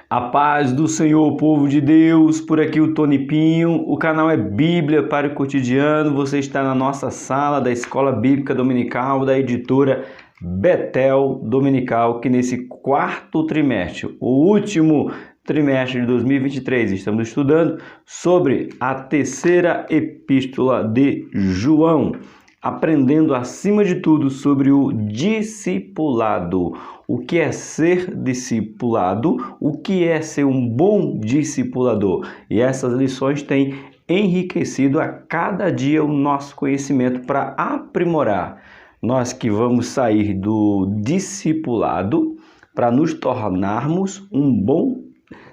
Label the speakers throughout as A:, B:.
A: A paz do Senhor, povo de Deus, por aqui o Tony Pinho, o canal é Bíblia para o Cotidiano, você está na nossa sala da Escola Bíblica Dominical da editora Betel Dominical, que nesse quarto trimestre, o último trimestre de 2023, estamos estudando sobre a terceira epístola de João, aprendendo acima de tudo sobre o discipulado. O que é ser discipulado? O que é ser um bom discipulador? E essas lições têm enriquecido a cada dia o nosso conhecimento para aprimorar. Nós que vamos sair do discipulado para nos tornarmos um bom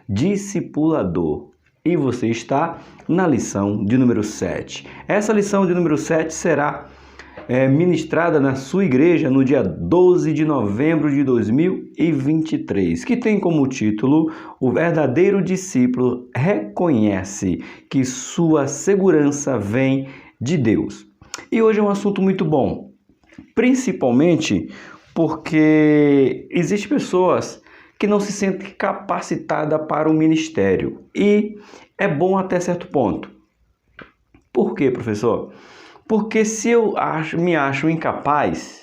A: discipulador. E você está na lição de número 7. Essa lição de número 7 será ministrada na sua igreja no dia 12 de novembro de 2023, que tem como título: O verdadeiro discípulo reconhece que sua segurança vem de Deus. E hoje é um assunto muito bom, principalmente porque existem pessoas que não se sentem capacitadas para o ministério. E é bom até certo ponto. Por quê, professor? Porque se eu me acho incapaz,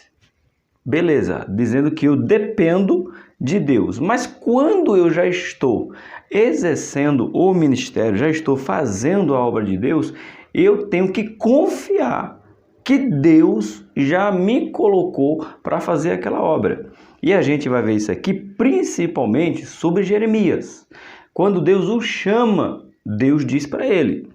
A: beleza, dizendo que eu dependo de Deus. Mas quando eu já estou exercendo o ministério, já estou fazendo a obra de Deus, eu tenho que confiar que Deus já me colocou para fazer aquela obra. E a gente vai ver isso aqui principalmente sobre Jeremias. Quando Deus o chama, Deus diz para ele.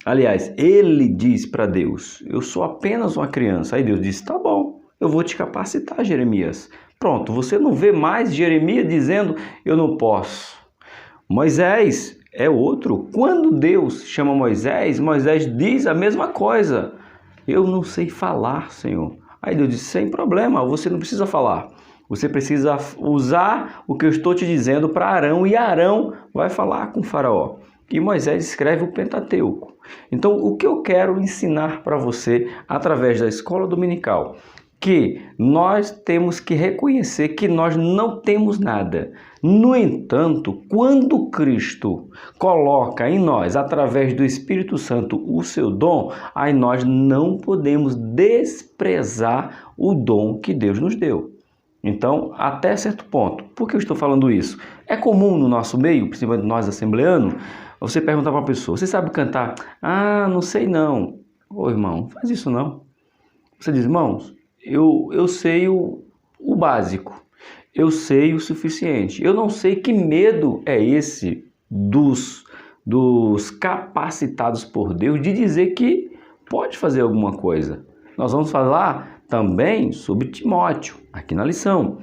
A: Aliás, ele diz para Deus: eu sou apenas uma criança. Aí Deus diz: tá bom, eu vou te capacitar, Jeremias. Pronto, você não vê mais Jeremias dizendo: eu não posso. Moisés é outro. Quando Deus chama Moisés, Moisés diz a mesma coisa: eu não sei falar, Senhor. Aí Deus diz: sem problema, você não precisa falar. Você precisa usar o que eu estou te dizendo para Arão, e Arão vai falar com o faraó. E Moisés escreve o Pentateuco. Então, o que eu quero ensinar para você através da escola dominical? Que nós temos que reconhecer que nós não temos nada. No entanto, quando Cristo coloca em nós, através do Espírito Santo, o seu dom, aí nós não podemos desprezar o dom que Deus nos deu. Então, até certo ponto. Por que eu estou falando isso? É comum no nosso meio, principalmente nós assembleanos, você perguntar para uma pessoa: você sabe cantar? Ah, não sei não. Ô irmão, faz isso não. Você diz: irmãos, eu sei o básico. Eu sei o suficiente. Eu não sei que medo é esse dos capacitados por Deus de dizer que pode fazer alguma coisa. Nós vamos falar também sobre Timóteo, aqui na lição.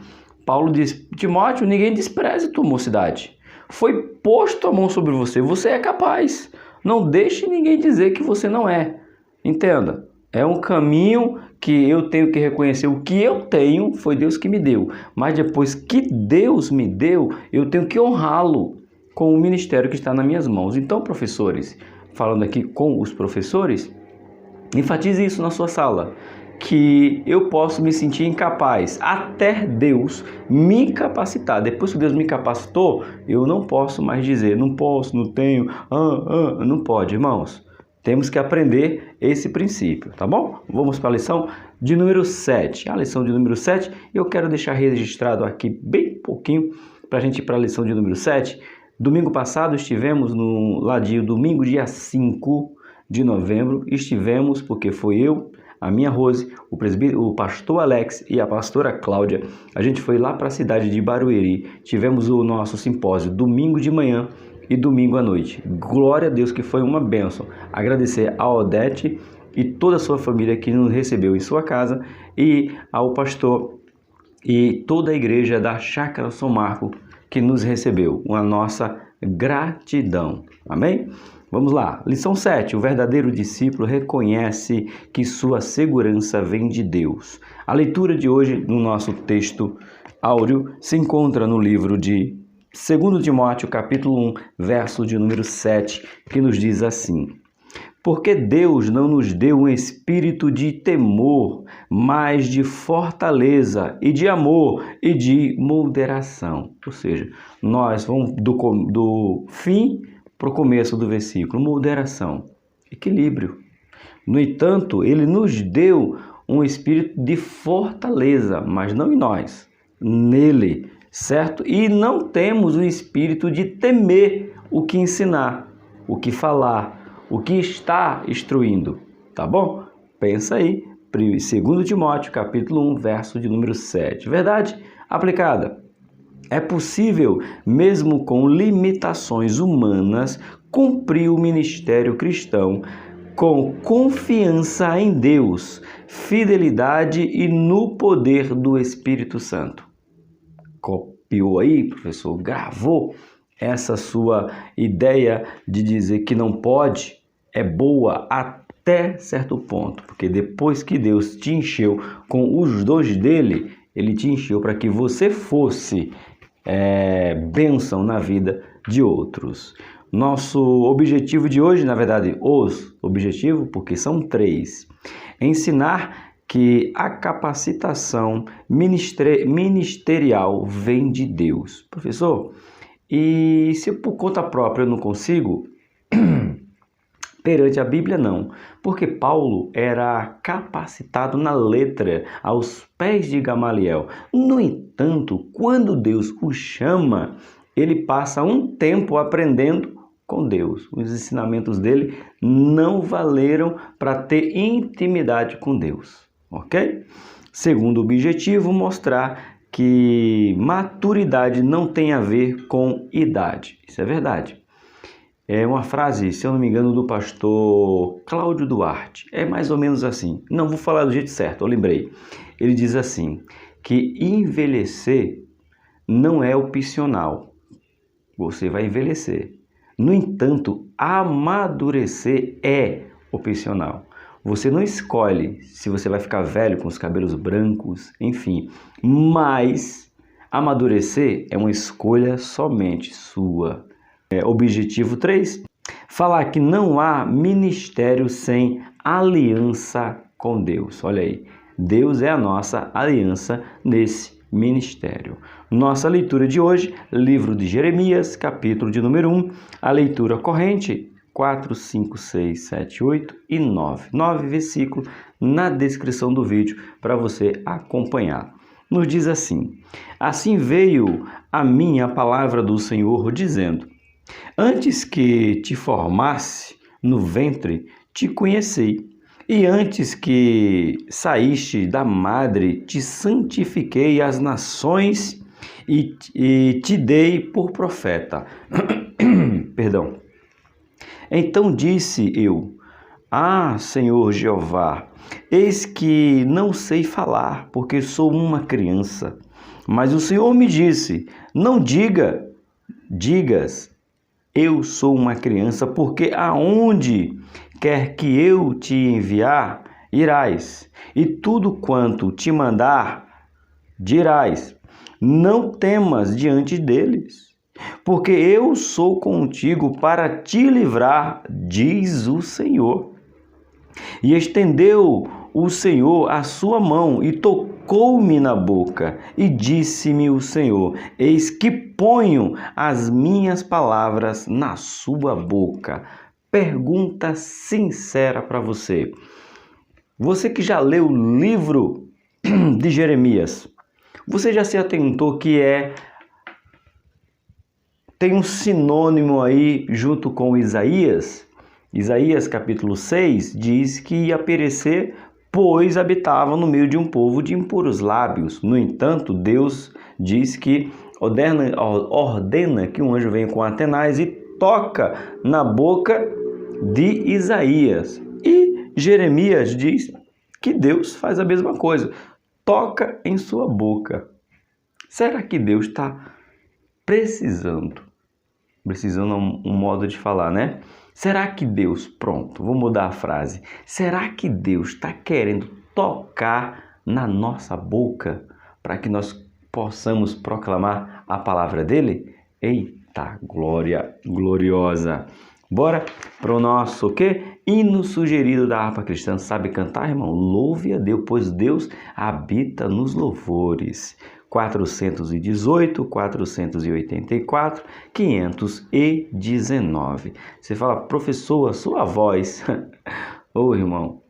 A: Paulo diz: Timóteo, ninguém despreze tua mocidade. Foi posto a mão sobre você, você é capaz. Não deixe ninguém dizer que você não é. Entenda, é um caminho que eu tenho que reconhecer. O que eu tenho foi Deus que me deu. Mas depois que Deus me deu, eu tenho que honrá-lo com o ministério que está nas minhas mãos. Então, professores, falando aqui com os professores, enfatize isso na sua sala, que eu posso me sentir incapaz até Deus me capacitar. Depois que Deus me capacitou, eu não posso mais dizer: não posso, não tenho, não pode, irmãos. Temos que aprender esse princípio, tá bom? Vamos para a lição de número 7. A lição de número 7, eu quero deixar registrado aqui bem pouquinho para a gente ir para a lição de número 7. Domingo passado estivemos no Ladinho, domingo dia 5 de novembro, estivemos porque foi eu, a minha Rose, o pastor Alex e a pastora Cláudia. A gente foi lá para a cidade de Barueri. Tivemos o nosso simpósio domingo de manhã e domingo à noite. Glória a Deus, que foi uma bênção. Agradecer a Odete e toda a sua família que nos recebeu em sua casa, e ao pastor e toda a igreja da Chácara São Marco que nos recebeu. A nossa gratidão. Amém? Vamos lá, lição 7, o verdadeiro discípulo reconhece que sua segurança vem de Deus. A leitura de hoje no nosso texto áureo se encontra no livro de 2 Timóteo, capítulo 1, verso de número 7, que nos diz assim: Porque Deus não nos deu um espírito de temor, mas de fortaleza e de amor e de moderação. Ou seja, nós vamos do fim para o começo do versículo. Moderação, equilíbrio. No entanto, ele nos deu um espírito de fortaleza, mas não em nós, nele, certo? E não temos o espírito de temer o que ensinar, o que falar, o que está instruindo, tá bom? Pensa aí, 2 Timóteo, capítulo 1, verso de número 7. Verdade aplicada. É possível, mesmo com limitações humanas, cumprir o ministério cristão com confiança em Deus, fidelidade e no poder do Espírito Santo. Copiou aí, professor? Gravou essa sua ideia de dizer que não pode? É boa até certo ponto, porque depois que Deus te encheu com os dons dele, ele te encheu para que você fosse bênção na vida de outros. Nosso objetivo de hoje, na verdade, os objetivos, porque são 3, ensinar que a capacitação ministerial vem de Deus. Professor, e se por conta própria eu não consigo? Perante a Bíblia, não, porque Paulo era capacitado na letra, aos pés de Gamaliel. No entanto, quando Deus o chama, ele passa um tempo aprendendo com Deus. Os ensinamentos dele não valeram para ter intimidade com Deus, ok? Segundo objetivo, mostrar que maturidade não tem a ver com idade. Isso é verdade. É uma frase, se eu não me engano, do pastor Cláudio Duarte. É mais ou menos assim. Não vou falar do jeito certo, eu lembrei. Ele diz assim, que envelhecer não é opcional. Você vai envelhecer. No entanto, amadurecer é opcional. Você não escolhe se você vai ficar velho com os cabelos brancos, enfim. Mas amadurecer é uma escolha somente sua. Objetivo 3, falar que não há ministério sem aliança com Deus. Olha aí, Deus é a nossa aliança nesse ministério. Nossa leitura de hoje, livro de Jeremias, capítulo de número 1, a leitura corrente 4, 5, 6, 7, 8 e 9. 9 versículos na descrição do vídeo para você acompanhar. Nos diz assim: assim veio a mim a palavra do Senhor dizendo: antes que te formasse no ventre, te conheci, e antes que saíste da madre, te santifiquei às nações e te dei por profeta. Perdão. Então disse eu: ah, Senhor Jeová, eis que não sei falar, porque sou uma criança. Mas o Senhor me disse: não digas, eu sou uma criança, porque aonde quer que eu te enviar, irás, e tudo quanto te mandar, dirás. Não temas diante deles, porque eu sou contigo para te livrar, diz o Senhor. E estendeu o Senhor a sua mão e tocou-me na boca, e disse-me o Senhor: eis que ponho as minhas palavras na sua boca. Pergunta sincera para você. Você que já leu o livro de Jeremias, você já se atentou que tem um sinônimo aí junto com Isaías? Isaías capítulo 6 diz que ia perecer, pois habitava no meio de um povo de impuros lábios. No entanto, Deus diz que ordena que um anjo venha com Atenais e toca na boca de Isaías. E Jeremias diz que Deus faz a mesma coisa, toca em sua boca. Será que Deus está precisando um modo de falar, né? Será que Deus, pronto, vou mudar a frase. Será que Deus está querendo tocar na nossa boca para que nós possamos proclamar a palavra dele? Eita, glória gloriosa! Bora para o nosso o quê? Hino sugerido da harpa cristã. Sabe cantar, irmão? Louve a Deus, pois Deus habita nos louvores. 418, 484, 519. Você fala, professor, a sua voz. Ô, irmão,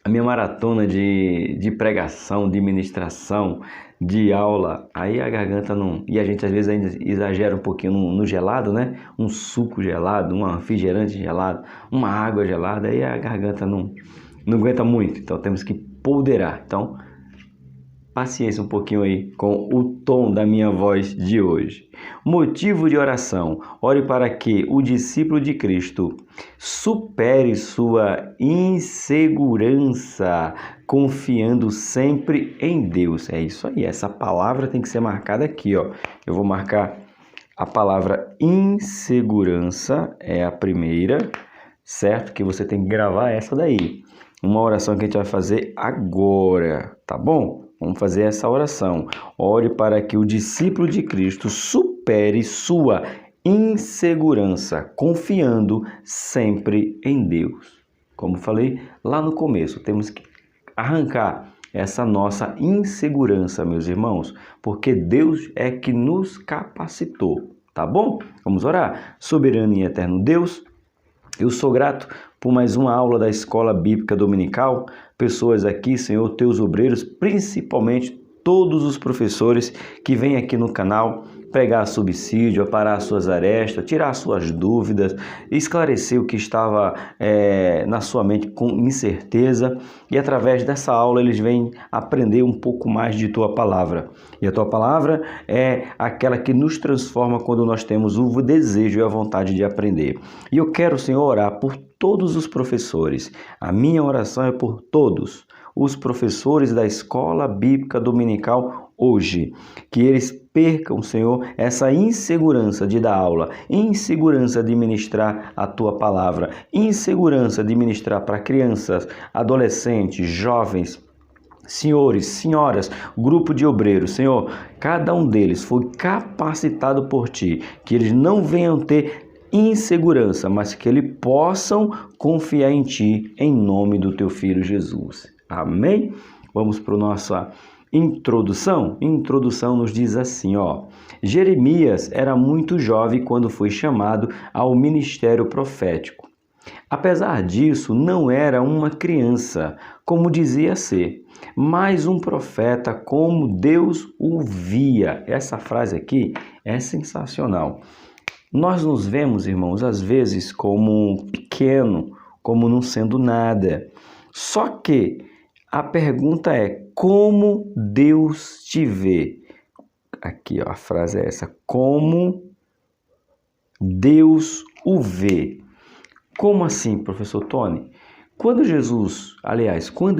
A: a minha maratona de pregação, de ministração, de aula, aí a garganta não... E a gente às vezes ainda exagera um pouquinho no gelado, né? Um suco gelado, um refrigerante gelado, uma água gelada, aí a garganta não aguenta muito. Então temos que ponderar. Então, paciência um pouquinho aí com o tom da minha voz de hoje. Motivo de oração. Ore para que o discípulo de Cristo supere sua insegurança, confiando sempre em Deus. É isso aí, essa palavra tem que ser marcada aqui, ó. Eu vou marcar a palavra insegurança, é a primeira, certo? Que você tem que gravar essa daí. Uma oração que a gente vai fazer agora, tá bom? Vamos fazer essa oração. Ore para que o discípulo de Cristo supere sua insegurança, confiando sempre em Deus. Como falei lá no começo, temos que arrancar essa nossa insegurança, meus irmãos, porque Deus é que nos capacitou, tá bom? Vamos orar. Soberano e eterno Deus, eu sou grato por mais uma aula da Escola Bíblica Dominical. Pessoas aqui, Senhor, teus obreiros, principalmente todos os professores que vêm aqui no canal pregar subsídio, aparar suas arestas, tirar suas dúvidas, esclarecer o que estava na sua mente com incerteza, e através dessa aula eles vêm aprender um pouco mais de tua palavra. E a tua palavra é aquela que nos transforma quando nós temos o desejo e a vontade de aprender. E eu quero, Senhor, orar por todos os professores. A minha oração é por todos os professores da Escola Bíblica Dominical hoje, que eles percam, Senhor, essa insegurança de dar aula, insegurança de ministrar a tua palavra, insegurança de ministrar para crianças, adolescentes, jovens, senhores, senhoras, grupo de obreiros. Senhor, cada um deles foi capacitado por Ti, que eles não venham ter insegurança, mas que eles possam confiar em Ti, em nome do Teu Filho Jesus. Amém? Vamos para a nossa introdução. Introdução nos diz assim, ó. Jeremias era muito jovem quando foi chamado ao ministério profético. Apesar disso, não era uma criança, como dizia ser, mas um profeta como Deus o via. Essa frase aqui é sensacional. Nós nos vemos, irmãos, às vezes como pequeno, como não sendo nada. Só que a pergunta é, como Deus te vê? Aqui, ó, a frase é essa, como Deus o vê. Como assim, professor Tony? Quando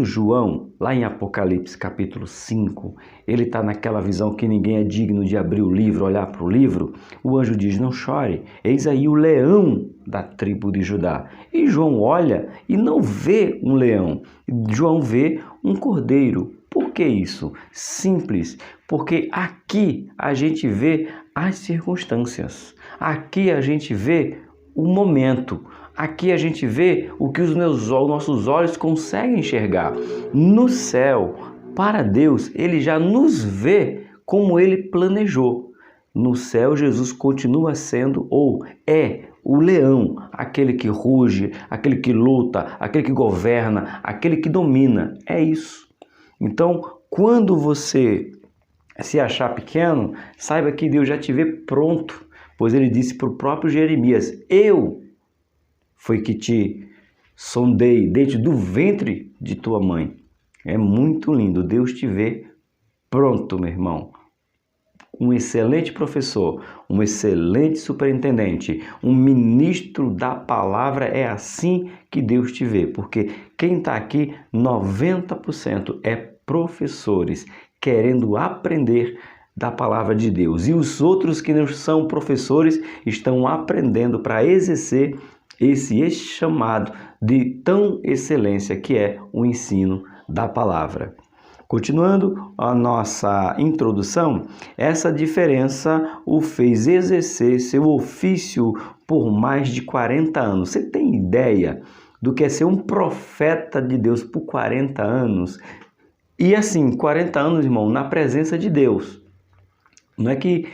A: João, lá em Apocalipse capítulo 5, ele está naquela visão que ninguém é digno de abrir o livro, olhar para o livro, o anjo diz, não chore, eis aí o leão da tribo de Judá. E João olha e não vê um leão, João vê um cordeiro. Por que isso? Simples, porque aqui a gente vê as circunstâncias, aqui a gente vê o momento, aqui a gente vê o que os nossos olhos conseguem enxergar. No céu, para Deus, Ele já nos vê como Ele planejou. No céu, Jesus continua sendo ou é o leão, aquele que ruge, aquele que luta, aquele que governa, aquele que domina. É isso. Então, quando você se achar pequeno, saiba que Deus já te vê pronto, pois Ele disse para o próprio Jeremias, eu foi que te sondei desde do ventre de tua mãe. É muito lindo. Deus te vê pronto, meu irmão. Um excelente professor, um excelente superintendente, um ministro da palavra, é assim que Deus te vê. Porque quem está aqui, 90% é professores, querendo aprender da palavra de Deus. E os outros que não são professores estão aprendendo para exercer esse chamado de tão excelência que é o ensino da palavra. Continuando a nossa introdução, essa diferença o fez exercer seu ofício por mais de 40 anos. Você tem ideia do que é ser um profeta de Deus por 40 anos? E assim, 40 anos, irmão, na presença de Deus. Não é que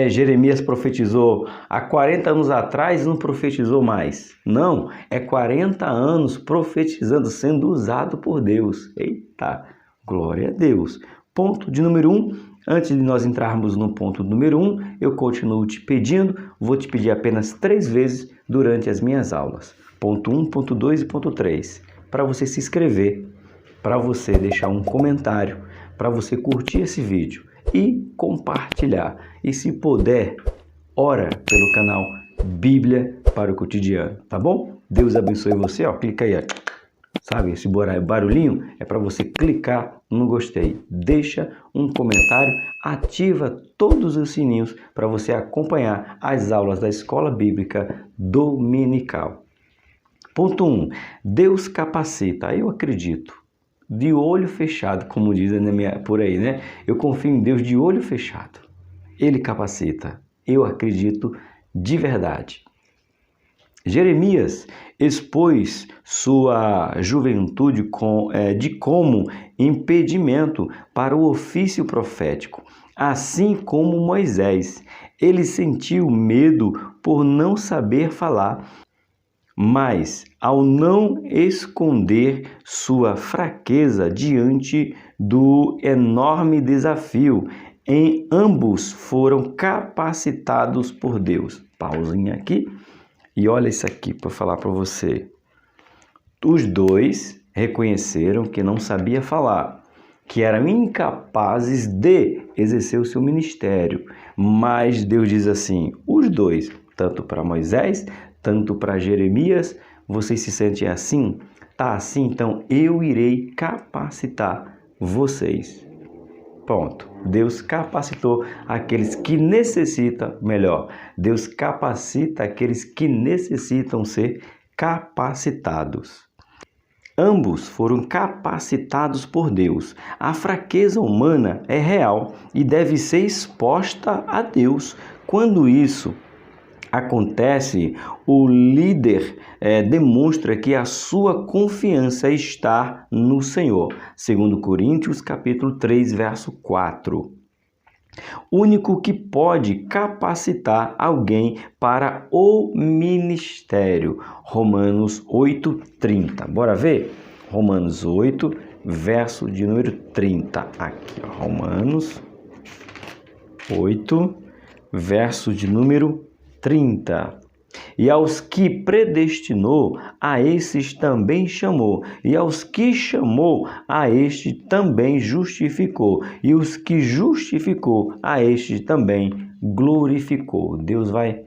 A: Jeremias profetizou há 40 anos atrás e não profetizou mais. Não, é 40 anos profetizando, sendo usado por Deus. Eita, glória a Deus. Ponto de número 1. Antes de nós entrarmos no ponto número 1, eu continuo te pedindo, vou te pedir apenas 3 vezes durante as minhas aulas. Ponto 1, ponto 2 e ponto 3. Para você se inscrever, para você deixar um comentário, para você curtir esse vídeo e compartilhar. E se puder, ora pelo canal Bíblia para o Cotidiano, tá bom? Deus abençoe você, ó, clica aí, ó. Sabe, esse barulhinho é para você clicar no gostei. Deixa um comentário, ativa todos os sininhos para você acompanhar as aulas da Escola Bíblica Dominical. Ponto 1. Deus capacita. Eu acredito, de olho fechado, como dizem por aí, né? Eu confio em Deus de olho fechado. Ele capacita. Eu acredito de verdade. Jeremias expôs sua juventude como impedimento para o ofício profético, assim como Moisés. Ele sentiu medo por não saber falar, mas ao não esconder sua fraqueza diante do enorme desafio, ambos foram capacitados por Deus. Pausinha aqui. E olha isso aqui para falar para você. Os dois reconheceram que não sabia falar, que eram incapazes de exercer o seu ministério. Mas Deus diz assim, os dois, tanto para Moisés, tanto para Jeremias, vocês se sentem assim? Tá assim? Então eu irei capacitar vocês. Ponto. Deus capacitou aqueles que necessitam, Deus capacita aqueles que necessitam ser capacitados. Ambos foram capacitados por Deus. A fraqueza humana é real e deve ser exposta a Deus. Quando isso acontece, o líder demonstra que a sua confiança está no Senhor. Segundo Coríntios, capítulo 3, verso 4. Único que pode capacitar alguém para o ministério. Romanos 8:30. Bora ver? Romanos 8, verso de número 30. Aqui, ó, Romanos 8, verso de número 30. E aos que predestinou, a esses também chamou. E aos que chamou, a este também justificou. E os que justificou, a este também glorificou. Deus vai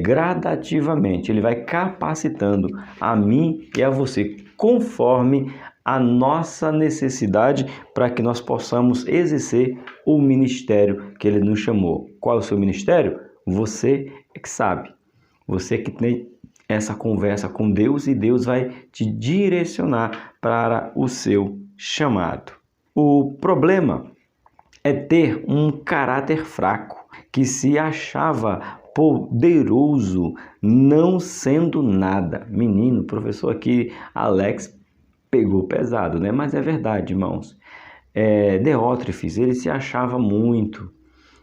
A: gradativamente, Ele vai capacitando a mim e a você, conforme a nossa necessidade, para que nós possamos exercer o ministério que Ele nos chamou. Qual é o seu ministério? Você é que sabe, você que tem essa conversa com Deus e Deus vai te direcionar para o seu chamado. O problema é ter um caráter fraco, que se achava poderoso, não sendo nada. Menino, professor aqui, Alex, pegou pesado, né? Mas é verdade, irmãos. Deótrefes, ele se achava muito.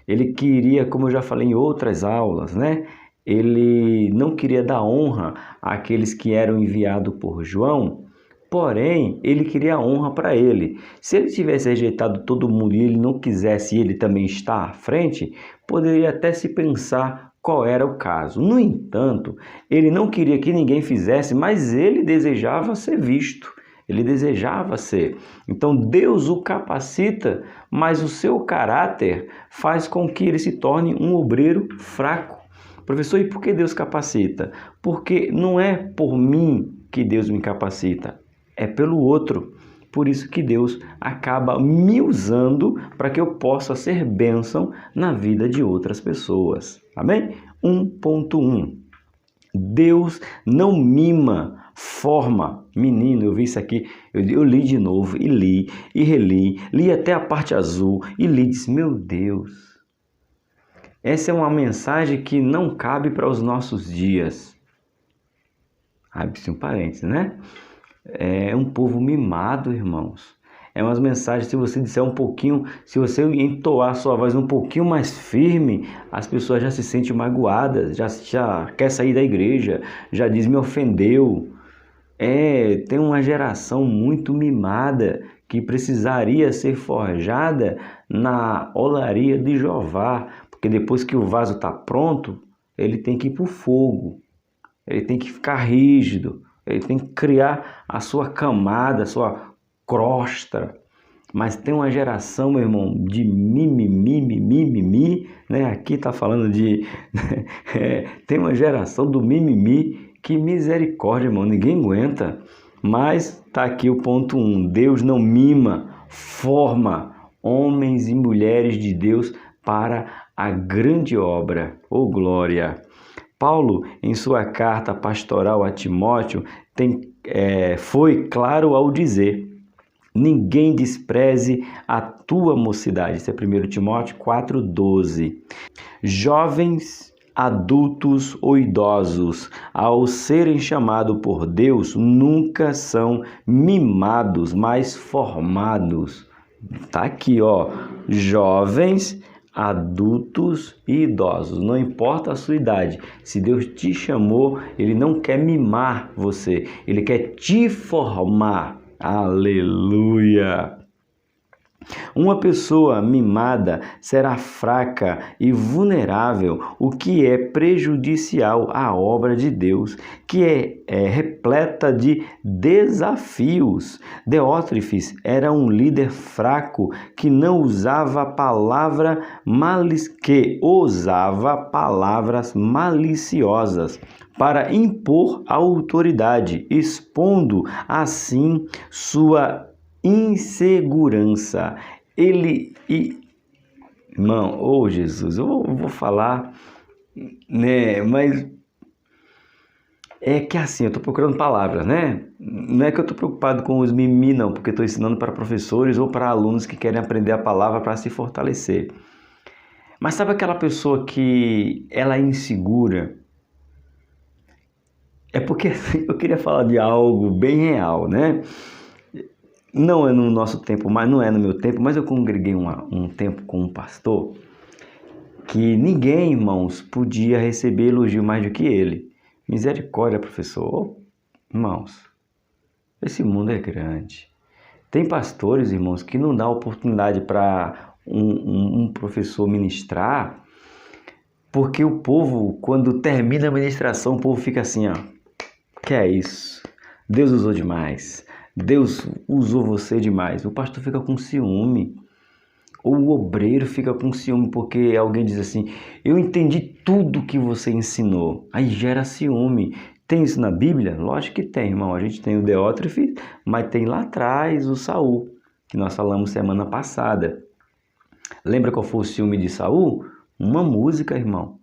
A: Ele queria, como eu já falei em outras aulas, né? Ele não queria dar honra àqueles que eram enviados por João, porém, ele queria honra para ele. Se ele tivesse rejeitado todo mundo e ele não quisesse ele também estar à frente, poderia até se pensar qual era o caso. No entanto, ele não queria que ninguém fizesse, mas ele desejava ser visto. Ele desejava ser. Então Deus o capacita, mas o seu caráter faz com que ele se torne um obreiro fraco. Professor, e por que Deus capacita? Porque não é por mim que Deus me capacita, é pelo outro. Por isso que Deus acaba me usando para que eu possa ser bênção na vida de outras pessoas. Amém? 1.1. Deus não mima, forma. Menino, eu vi isso aqui, eu li de novo, e li, e reli, li até a parte azul, e li, disse, meu Deus, essa é uma mensagem que não cabe para os nossos dias. Abre-se um parênteses, né? É um povo mimado, irmãos. É umas mensagens, se você disser um pouquinho, se você entoar sua voz um pouquinho mais firme, as pessoas já se sentem magoadas, já quer sair da igreja, já diz, me ofendeu. Tem uma geração muito mimada que precisaria ser forjada na olaria de Jeová, porque depois que o vaso está pronto, ele tem que ir para o fogo, ele tem que ficar rígido, ele tem que criar a sua camada, a sua crosta. Mas tem uma geração, meu irmão, de mimimi, né? Aqui está falando de... tem uma geração do mimimi, que misericórdia, irmão, ninguém aguenta. Mas está aqui o ponto 1, Deus não mima, forma homens e mulheres de Deus para a grande obra. Oh, glória! Paulo, em sua carta pastoral a Timóteo, foi claro ao dizer, ninguém despreze a tua mocidade. Isso é 1 Timóteo 4,12. Jovens, adultos ou idosos, ao serem chamados por Deus, nunca são mimados, mas formados. Tá aqui, ó, jovens, adultos e idosos, não importa a sua idade. Se Deus te chamou, Ele não quer mimar você, Ele quer te formar. Aleluia! Uma pessoa mimada será fraca e vulnerável, o que é prejudicial à obra de Deus, que é repleta de desafios. Diótrefes era um líder fraco que usava palavras maliciosas para impor autoridade, expondo assim sua insegurança. Irmão, Jesus, eu vou falar, né? Mas é que assim, eu estou procurando palavras, né? Não é que eu estou preocupado com os mimimi, não, porque estou ensinando para professores ou para alunos que querem aprender a palavra para se fortalecer. Mas sabe aquela pessoa que ela é insegura? É porque eu queria falar de algo bem real, né? Não é no nosso tempo, mas não é no meu tempo, mas eu congreguei um tempo com um pastor que ninguém, irmãos, podia receber elogio mais do que ele. Misericórdia, professor. Irmãos, esse mundo é grande. Tem pastores, irmãos, que não dá oportunidade para um professor ministrar, porque o povo, quando termina a ministração, o povo fica assim, ó, que é isso? Deus usou demais. Deus usou você demais. O pastor fica com ciúme. Ou o obreiro fica com ciúme porque alguém diz assim, eu entendi tudo que você ensinou. Aí gera ciúme. Tem isso na Bíblia? Lógico que tem, irmão. A gente tem o Diótrefes, mas tem lá atrás o Saul, que nós falamos semana passada. Lembra qual foi o ciúme de Saul? Uma música, irmão.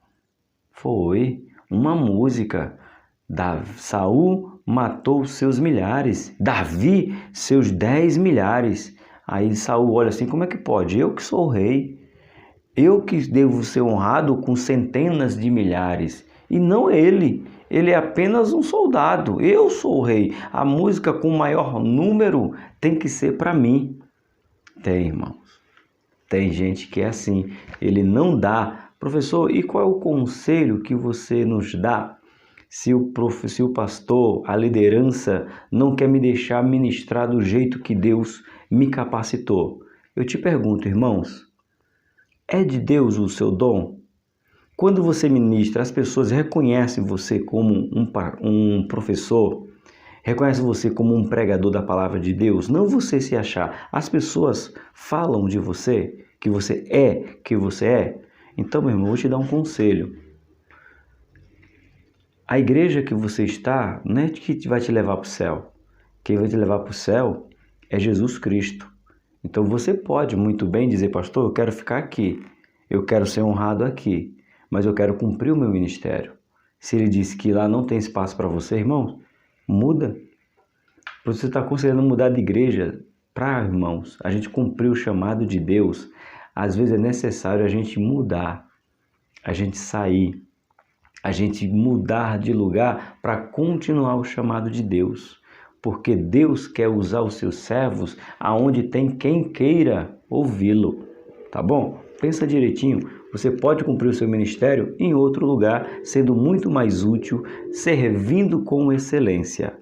A: Foi uma música. Saul matou seus milhares, Davi seus 10 milhares. Aí Saul olha assim, como é que pode? Eu que sou o rei, eu que devo ser honrado com centenas de milhares, e não ele é apenas um soldado, eu sou o rei, a música com maior número tem que ser para mim. Tem, irmãos, tem gente que é assim, ele não dá. Professor, e qual é o conselho que você nos dá? Se o pastor, a liderança, não quer me deixar ministrar do jeito que Deus me capacitou. Eu te pergunto, irmãos, é de Deus o seu dom? Quando você ministra, as pessoas reconhecem você como um professor, reconhecem você como um pregador da palavra de Deus, não você se achar. As pessoas falam de você, que você é. Então, meu irmão, eu vou te dar um conselho. A igreja que você está não é que vai te levar para o céu. Quem vai te levar para o céu é Jesus Cristo. Então você pode muito bem dizer, pastor, eu quero ficar aqui, eu quero ser honrado aqui, mas eu quero cumprir o meu ministério. Se ele disse que lá não tem espaço para você, irmãos, muda. Você está considerando mudar de igreja para, irmãos, a gente cumprir o chamado de Deus. Às vezes é necessário a gente mudar, a gente sair, a gente mudar de lugar para continuar o chamado de Deus. Porque Deus quer usar os seus servos aonde tem quem queira ouvi-lo, tá bom? Pensa direitinho, você pode cumprir o seu ministério em outro lugar, sendo muito mais útil, servindo com excelência.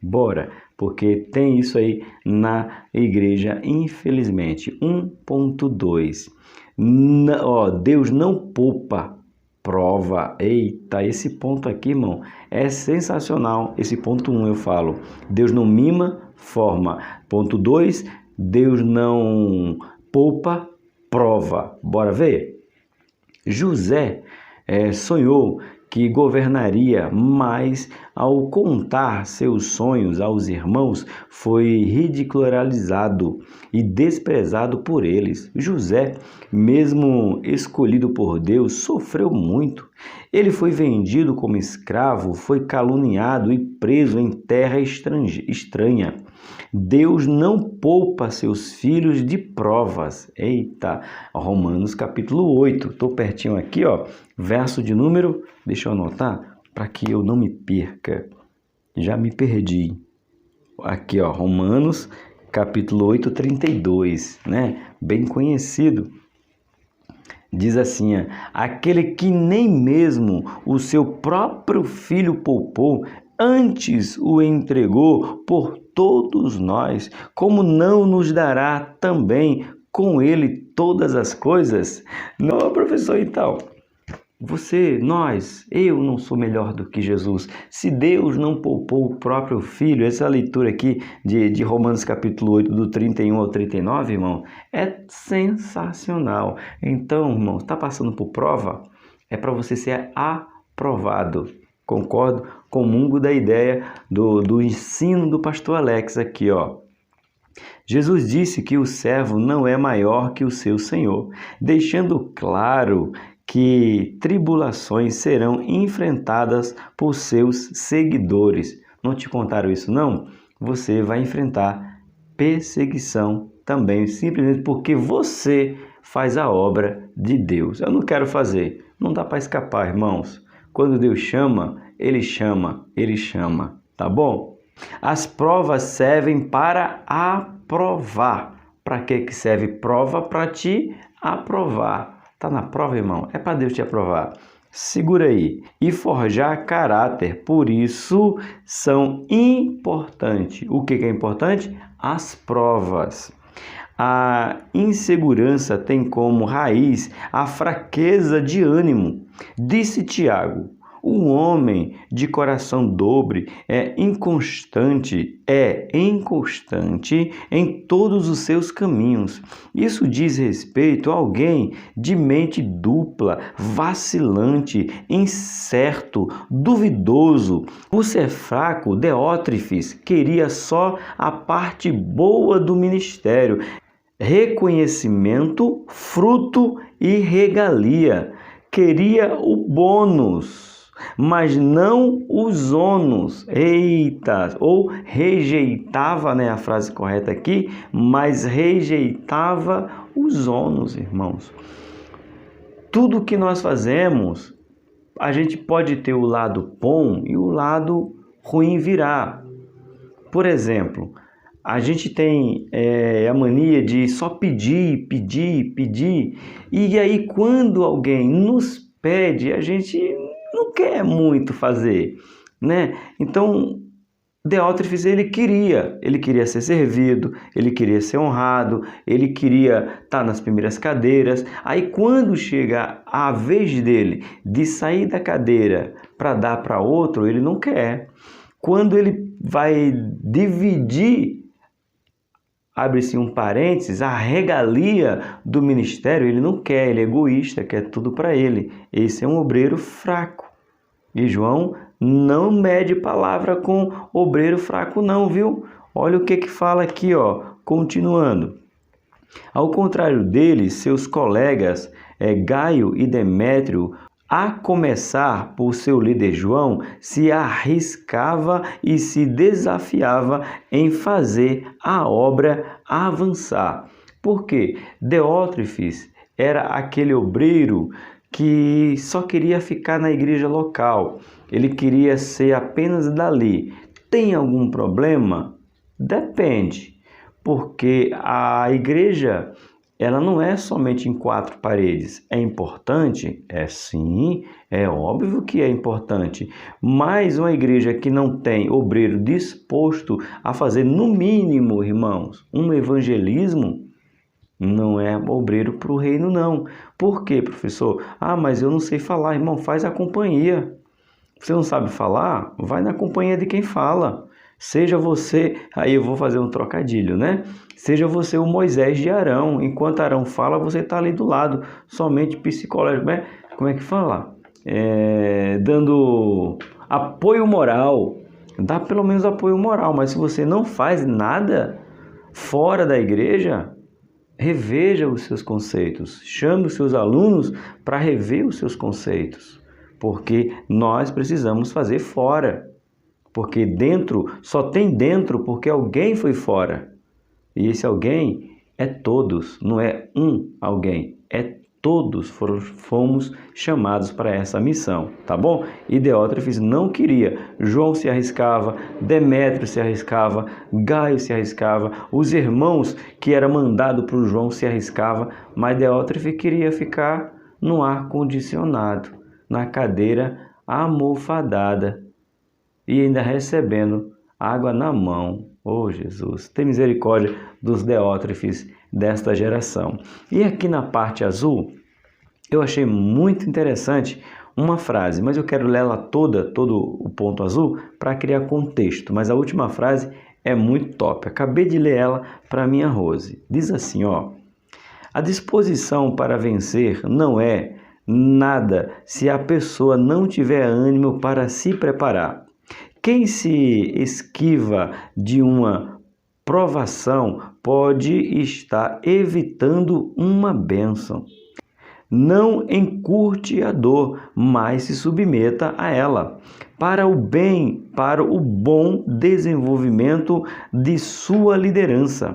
A: Bora, porque tem isso aí na igreja, infelizmente. 1.2. Deus não poupa prova. Eita, esse ponto aqui, irmão, é sensacional. Esse ponto 1 eu falo. Deus não mima, forma. Ponto 2, Deus não poupa, prova. Bora ver? José sonhou que governaria, mas ao contar seus sonhos aos irmãos, foi ridicularizado e desprezado por eles. José, mesmo escolhido por Deus, sofreu muito. Ele foi vendido como escravo, foi caluniado e preso em terra estranha. Deus não poupa seus filhos de provas. Eita, Romanos capítulo 8. Estou pertinho aqui, ó. Verso de número, deixa eu anotar, para que eu não me perca. Já me perdi. Aqui, ó, Romanos capítulo 8, 32, né? Bem conhecido. Diz assim, aquele que nem mesmo o seu próprio filho poupou, antes o entregou por todos nós, como não nos dará também com ele todas as coisas? Não, professor, então, eu não sou melhor do que Jesus. Se Deus não poupou o próprio Filho, essa leitura aqui de Romanos capítulo 8, do 31 ao 39, irmão, é sensacional. Então, irmão, está passando por prova? É para você ser aprovado. Concordo? Comungo da ideia do ensino do pastor Alex aqui, ó. Jesus disse que o servo não é maior que o seu senhor, deixando claro que tribulações serão enfrentadas por seus seguidores. Não te contaram isso, não? Você vai enfrentar perseguição também, simplesmente porque você faz a obra de Deus. Eu não quero fazer, não dá para escapar, irmãos. Quando Deus chama, Ele chama, tá bom? As provas servem para aprovar. Para que serve prova? Para te aprovar. Tá na prova, irmão? É para Deus te aprovar. Segura aí. E forjar caráter. Por isso são importantes. O que é importante? As provas. A insegurança tem como raiz a fraqueza de ânimo. Disse Tiago: o homem de coração dobre é inconstante em todos os seus caminhos. Isso diz respeito a alguém de mente dupla, vacilante, incerto, duvidoso. Por ser fraco, Diótrefes queria só a parte boa do ministério, reconhecimento, fruto e regalia. Queria o bônus, mas não os ônus. Eita! Ou rejeitava, né? A frase correta aqui, mas rejeitava os ônus, irmãos. Tudo que nós fazemos, a gente pode ter o lado bom e o lado ruim virá. Por exemplo, a gente tem a mania de só pedir. E aí, quando alguém nos pede, a gente não quer muito fazer, né? Então, Diótrefes, ele queria ser servido, ele queria ser honrado, ele queria estar nas primeiras cadeiras. Aí, quando chega a vez dele de sair da cadeira para dar para outro, ele não quer. Quando ele vai dividir, abre-se um parênteses, a regalia do ministério, ele não quer, ele é egoísta, quer tudo para ele. Esse é um obreiro fraco. E João não mede palavra com obreiro fraco não, viu? Olha o que fala aqui, ó, continuando. Ao contrário dele, seus colegas Gaio e Demétrio a começar por seu líder João, se arriscava e se desafiava em fazer a obra avançar. Por quê? Diótrefes era aquele obreiro que só queria ficar na igreja local, ele queria ser apenas dali. Tem algum problema? Depende, porque a igreja ela não é somente em 4 paredes. É importante? É sim, é óbvio que é importante. Mas uma igreja que não tem obreiro disposto a fazer, no mínimo, irmãos, um evangelismo, não é obreiro para o reino, não. Por quê, professor? Mas eu não sei falar. Irmão, faz a companhia. Você não sabe falar? Vai na companhia de quem fala. Seja você, aí eu vou fazer um trocadilho, né? Seja você o Moisés de Arão. Enquanto Arão fala, você está ali do lado. Somente psicológico, né? Como é que fala? Dando apoio moral. Dá pelo menos apoio moral. Mas se você não faz nada fora da igreja, reveja os seus conceitos. Chame os seus alunos para rever os seus conceitos. Porque nós precisamos fazer fora. Porque dentro, só tem dentro porque alguém foi fora. E esse alguém é todos, não é um alguém, é todos fomos chamados para essa missão, tá bom? E Diótrefes não queria. João se arriscava, Demétrio se arriscava, Gaio se arriscava, os irmãos que era mandado para o João se arriscava, mas Diótrefes queria ficar no ar-condicionado, na cadeira almofadada e ainda recebendo água na mão. Oh, Jesus, tem misericórdia dos Diótrefes desta geração. E aqui na parte azul, eu achei muito interessante uma frase, mas eu quero lê-la toda, todo o ponto azul, para criar contexto. Mas a última frase é muito top. Acabei de ler ela para minha Rose. Diz assim, ó: a disposição para vencer não é nada se a pessoa não tiver ânimo para se preparar. Quem se esquiva de uma provação pode estar evitando uma bênção. Não encurte a dor, mas se submeta a ela, para o bom desenvolvimento de sua liderança.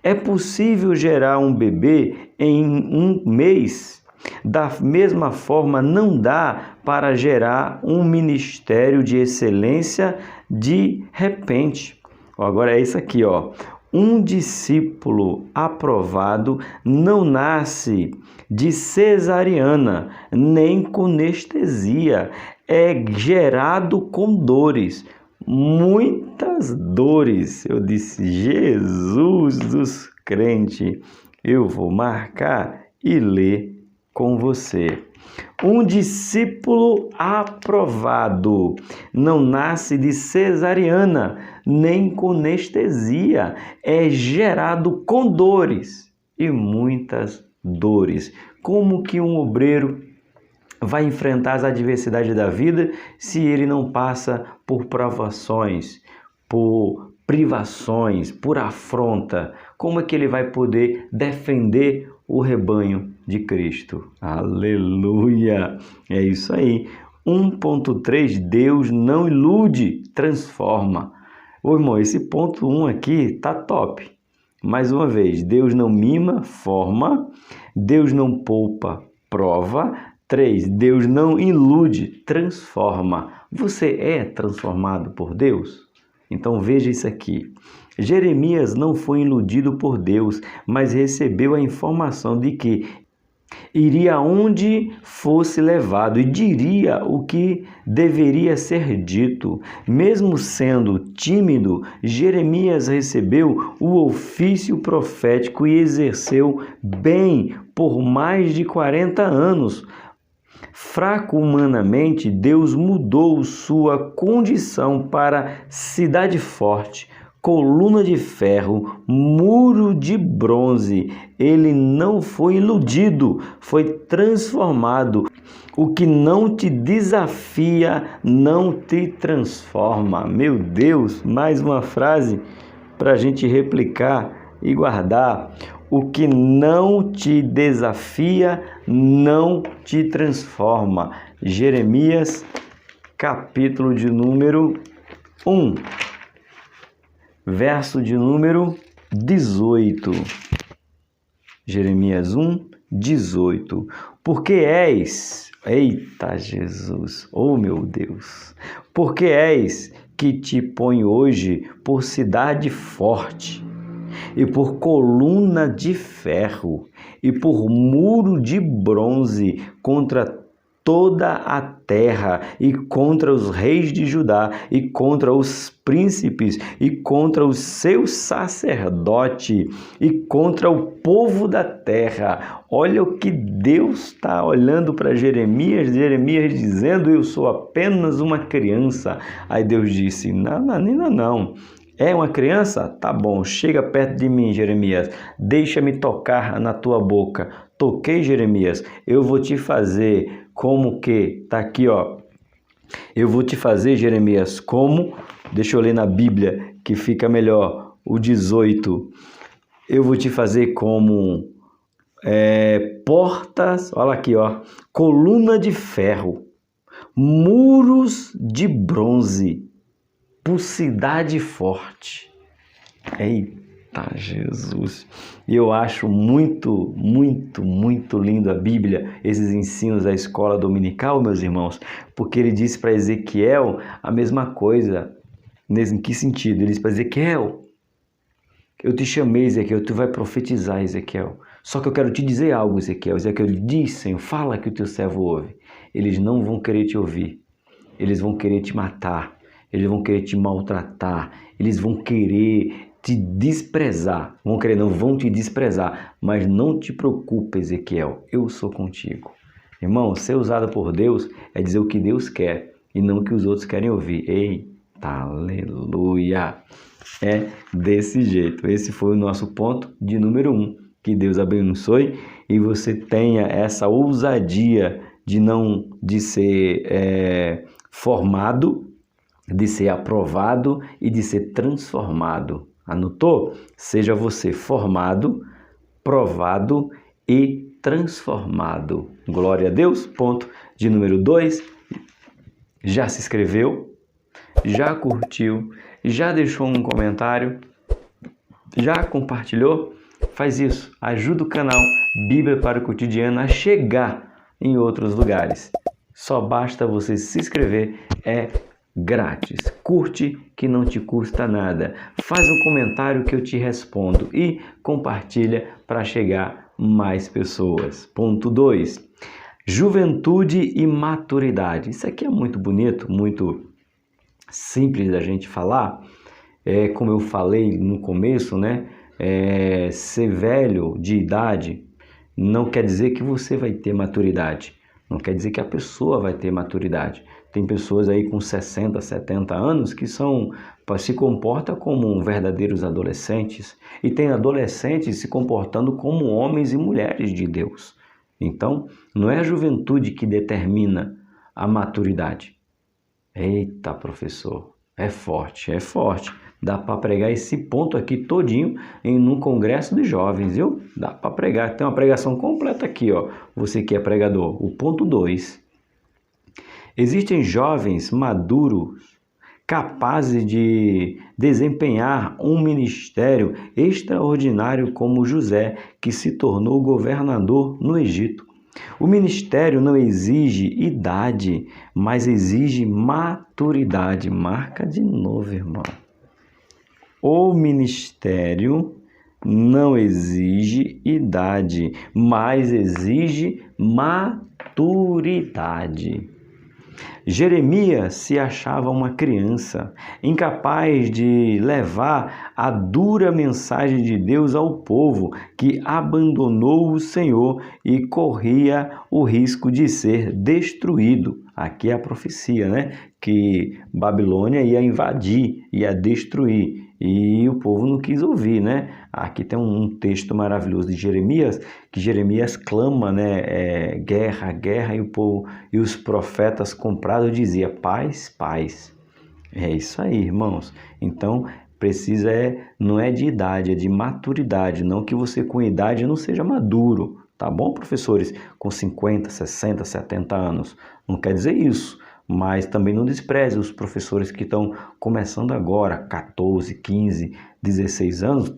A: É possível gerar um bebê em um mês? Da mesma forma, não dá para gerar um ministério de excelência de repente. Agora é isso aqui, ó. Um discípulo aprovado não nasce de cesariana, nem com anestesia. É gerado com dores, muitas dores. Eu disse, Jesus dos crentes, eu vou marcar e ler com você. Um discípulo aprovado não nasce de cesariana, nem com anestesia, é gerado com dores e muitas dores. Como que um obreiro vai enfrentar as adversidades da vida se ele não passa por provações, por privações, por afronta? Como é que ele vai poder defender o rebanho de Cristo? Aleluia! É isso aí. 1.3, Deus não ilude, transforma. Ô irmão, esse ponto 1 aqui tá top. Mais uma vez, Deus não mima, forma. Deus não poupa, prova. 3, Deus não ilude, transforma. Você é transformado por Deus? Então veja isso aqui. Jeremias não foi iludido por Deus, mas recebeu a informação de que iria onde fosse levado e diria o que deveria ser dito. Mesmo sendo tímido, Jeremias recebeu o ofício profético e exerceu bem por mais de 40 anos. Fraco humanamente, Deus mudou sua condição para cidade forte, coluna de ferro, muro de bronze. Ele não foi iludido, foi transformado. O que não te desafia não te transforma. Meu Deus, mais uma frase para a gente replicar e guardar. O que não te desafia não te transforma. Jeremias, capítulo de número 1, verso de número 18. Jeremias 1, 18. Porque és, eita Jesus, oh meu Deus, porque és que te põe hoje por cidade forte, e por coluna de ferro, e por muro de bronze contra toda a terra, e contra os reis de Judá, e contra os príncipes, e contra os seus sacerdotes, e contra o povo da terra. Olha o que Deus está olhando para Jeremias dizendo: eu sou apenas uma criança. Aí Deus disse: não. É uma criança? Tá bom, chega perto de mim, Jeremias. Deixa-me tocar na tua boca. Toquei, Jeremias. Eu vou te fazer como que? Tá aqui, ó. Eu vou te fazer, Jeremias, como? Deixa eu ler na Bíblia, que fica melhor. O 18. Eu vou te fazer como portas, olha aqui, ó. Coluna de ferro. Muros de bronze. Por cidade forte. Eita Jesus! Eu acho muito lindo a Bíblia, esses ensinos da escola dominical, meus irmãos, porque ele disse para Ezequiel a mesma coisa. Em que sentido? Ele disse para Ezequiel: eu te chamei, Ezequiel, tu vai profetizar, Ezequiel. Só que eu quero te dizer algo, Ezequiel. Ezequiel diz: Senhor, fala que o teu servo ouve. Eles não vão querer te ouvir. Eles vão querer te matar. Eles vão querer te maltratar, eles vão querer te desprezar. Vão te desprezar. Mas não te preocupe, Ezequiel, eu sou contigo. Irmão, ser usado por Deus é dizer o que Deus quer e não o que os outros querem ouvir. Eita, aleluia! É desse jeito. Esse foi o nosso ponto de número 1. Que Deus abençoe e você tenha essa ousadia de ser formado, de ser aprovado e de ser transformado. Anotou? Seja você formado, provado e transformado. Glória a Deus. Ponto de número 2. Já se inscreveu? Já curtiu? Já deixou um comentário? Já compartilhou? Faz isso. Ajuda o canal Bíblia para o Cotidiano a chegar em outros lugares. Só basta você se inscrever. É grátis. Curte que não te custa nada. Faz um comentário que eu te respondo e compartilha para chegar mais pessoas. Ponto 2. Juventude e maturidade. Isso aqui é muito bonito, muito simples da gente falar. Como eu falei no começo, né? Ser velho de idade não quer dizer que você vai ter maturidade. Não quer dizer que a pessoa vai ter maturidade. Tem pessoas aí com 60, 70 anos que se comportam como verdadeiros adolescentes. E tem adolescentes se comportando como homens e mulheres de Deus. Então, não é a juventude que determina a maturidade. Eita, professor, é forte, é forte. Dá para pregar esse ponto aqui todinho num congresso de jovens, viu? Dá para pregar, tem uma pregação completa aqui, ó. Você que é pregador. O ponto 2. Existem jovens maduros capazes de desempenhar um ministério extraordinário como José, que se tornou governador no Egito. O ministério não exige idade, mas exige maturidade. Marca de novo, irmão. O ministério não exige idade, mas exige maturidade. Jeremias se achava uma criança, incapaz de levar a dura mensagem de Deus ao povo que abandonou o Senhor e corria o risco de ser destruído. Aqui é a profecia, né? Que Babilônia ia invadir, ia destruir. E o povo não quis ouvir, né? Aqui tem um texto maravilhoso de Jeremias, que Jeremias clama, né? Guerra, guerra, e o povo e os profetas comprados diziam paz, paz. É isso aí, irmãos. Então, não é de idade, é de maturidade. Não que você com idade não seja maduro, Tá bom, professores com 50, 60, 70 anos? Não quer dizer isso, mas também não despreze os professores que estão começando agora, 14, 15, 16 anos.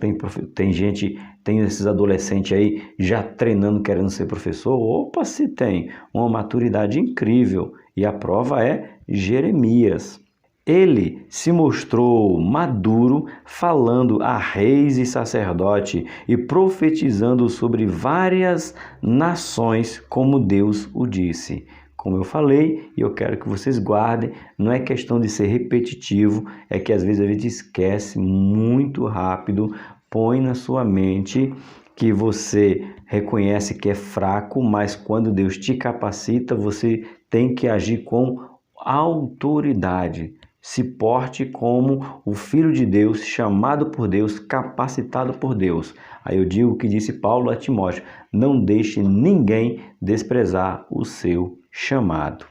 A: Tem gente, tem esses adolescentes aí já treinando, querendo ser professor. Opa, se tem uma maturidade incrível. E a prova é Jeremias. Ele se mostrou maduro, falando a reis e sacerdote e profetizando sobre várias nações, como Deus o disse. Como eu falei, e eu quero que vocês guardem, não é questão de ser repetitivo, é que às vezes a gente esquece muito rápido. Põe na sua mente que você reconhece que é fraco, mas quando Deus te capacita, você tem que agir com autoridade. Se porte como o Filho de Deus, chamado por Deus, capacitado por Deus. Aí eu digo o que disse Paulo a Timóteo: não deixe ninguém desprezar o seu chamado.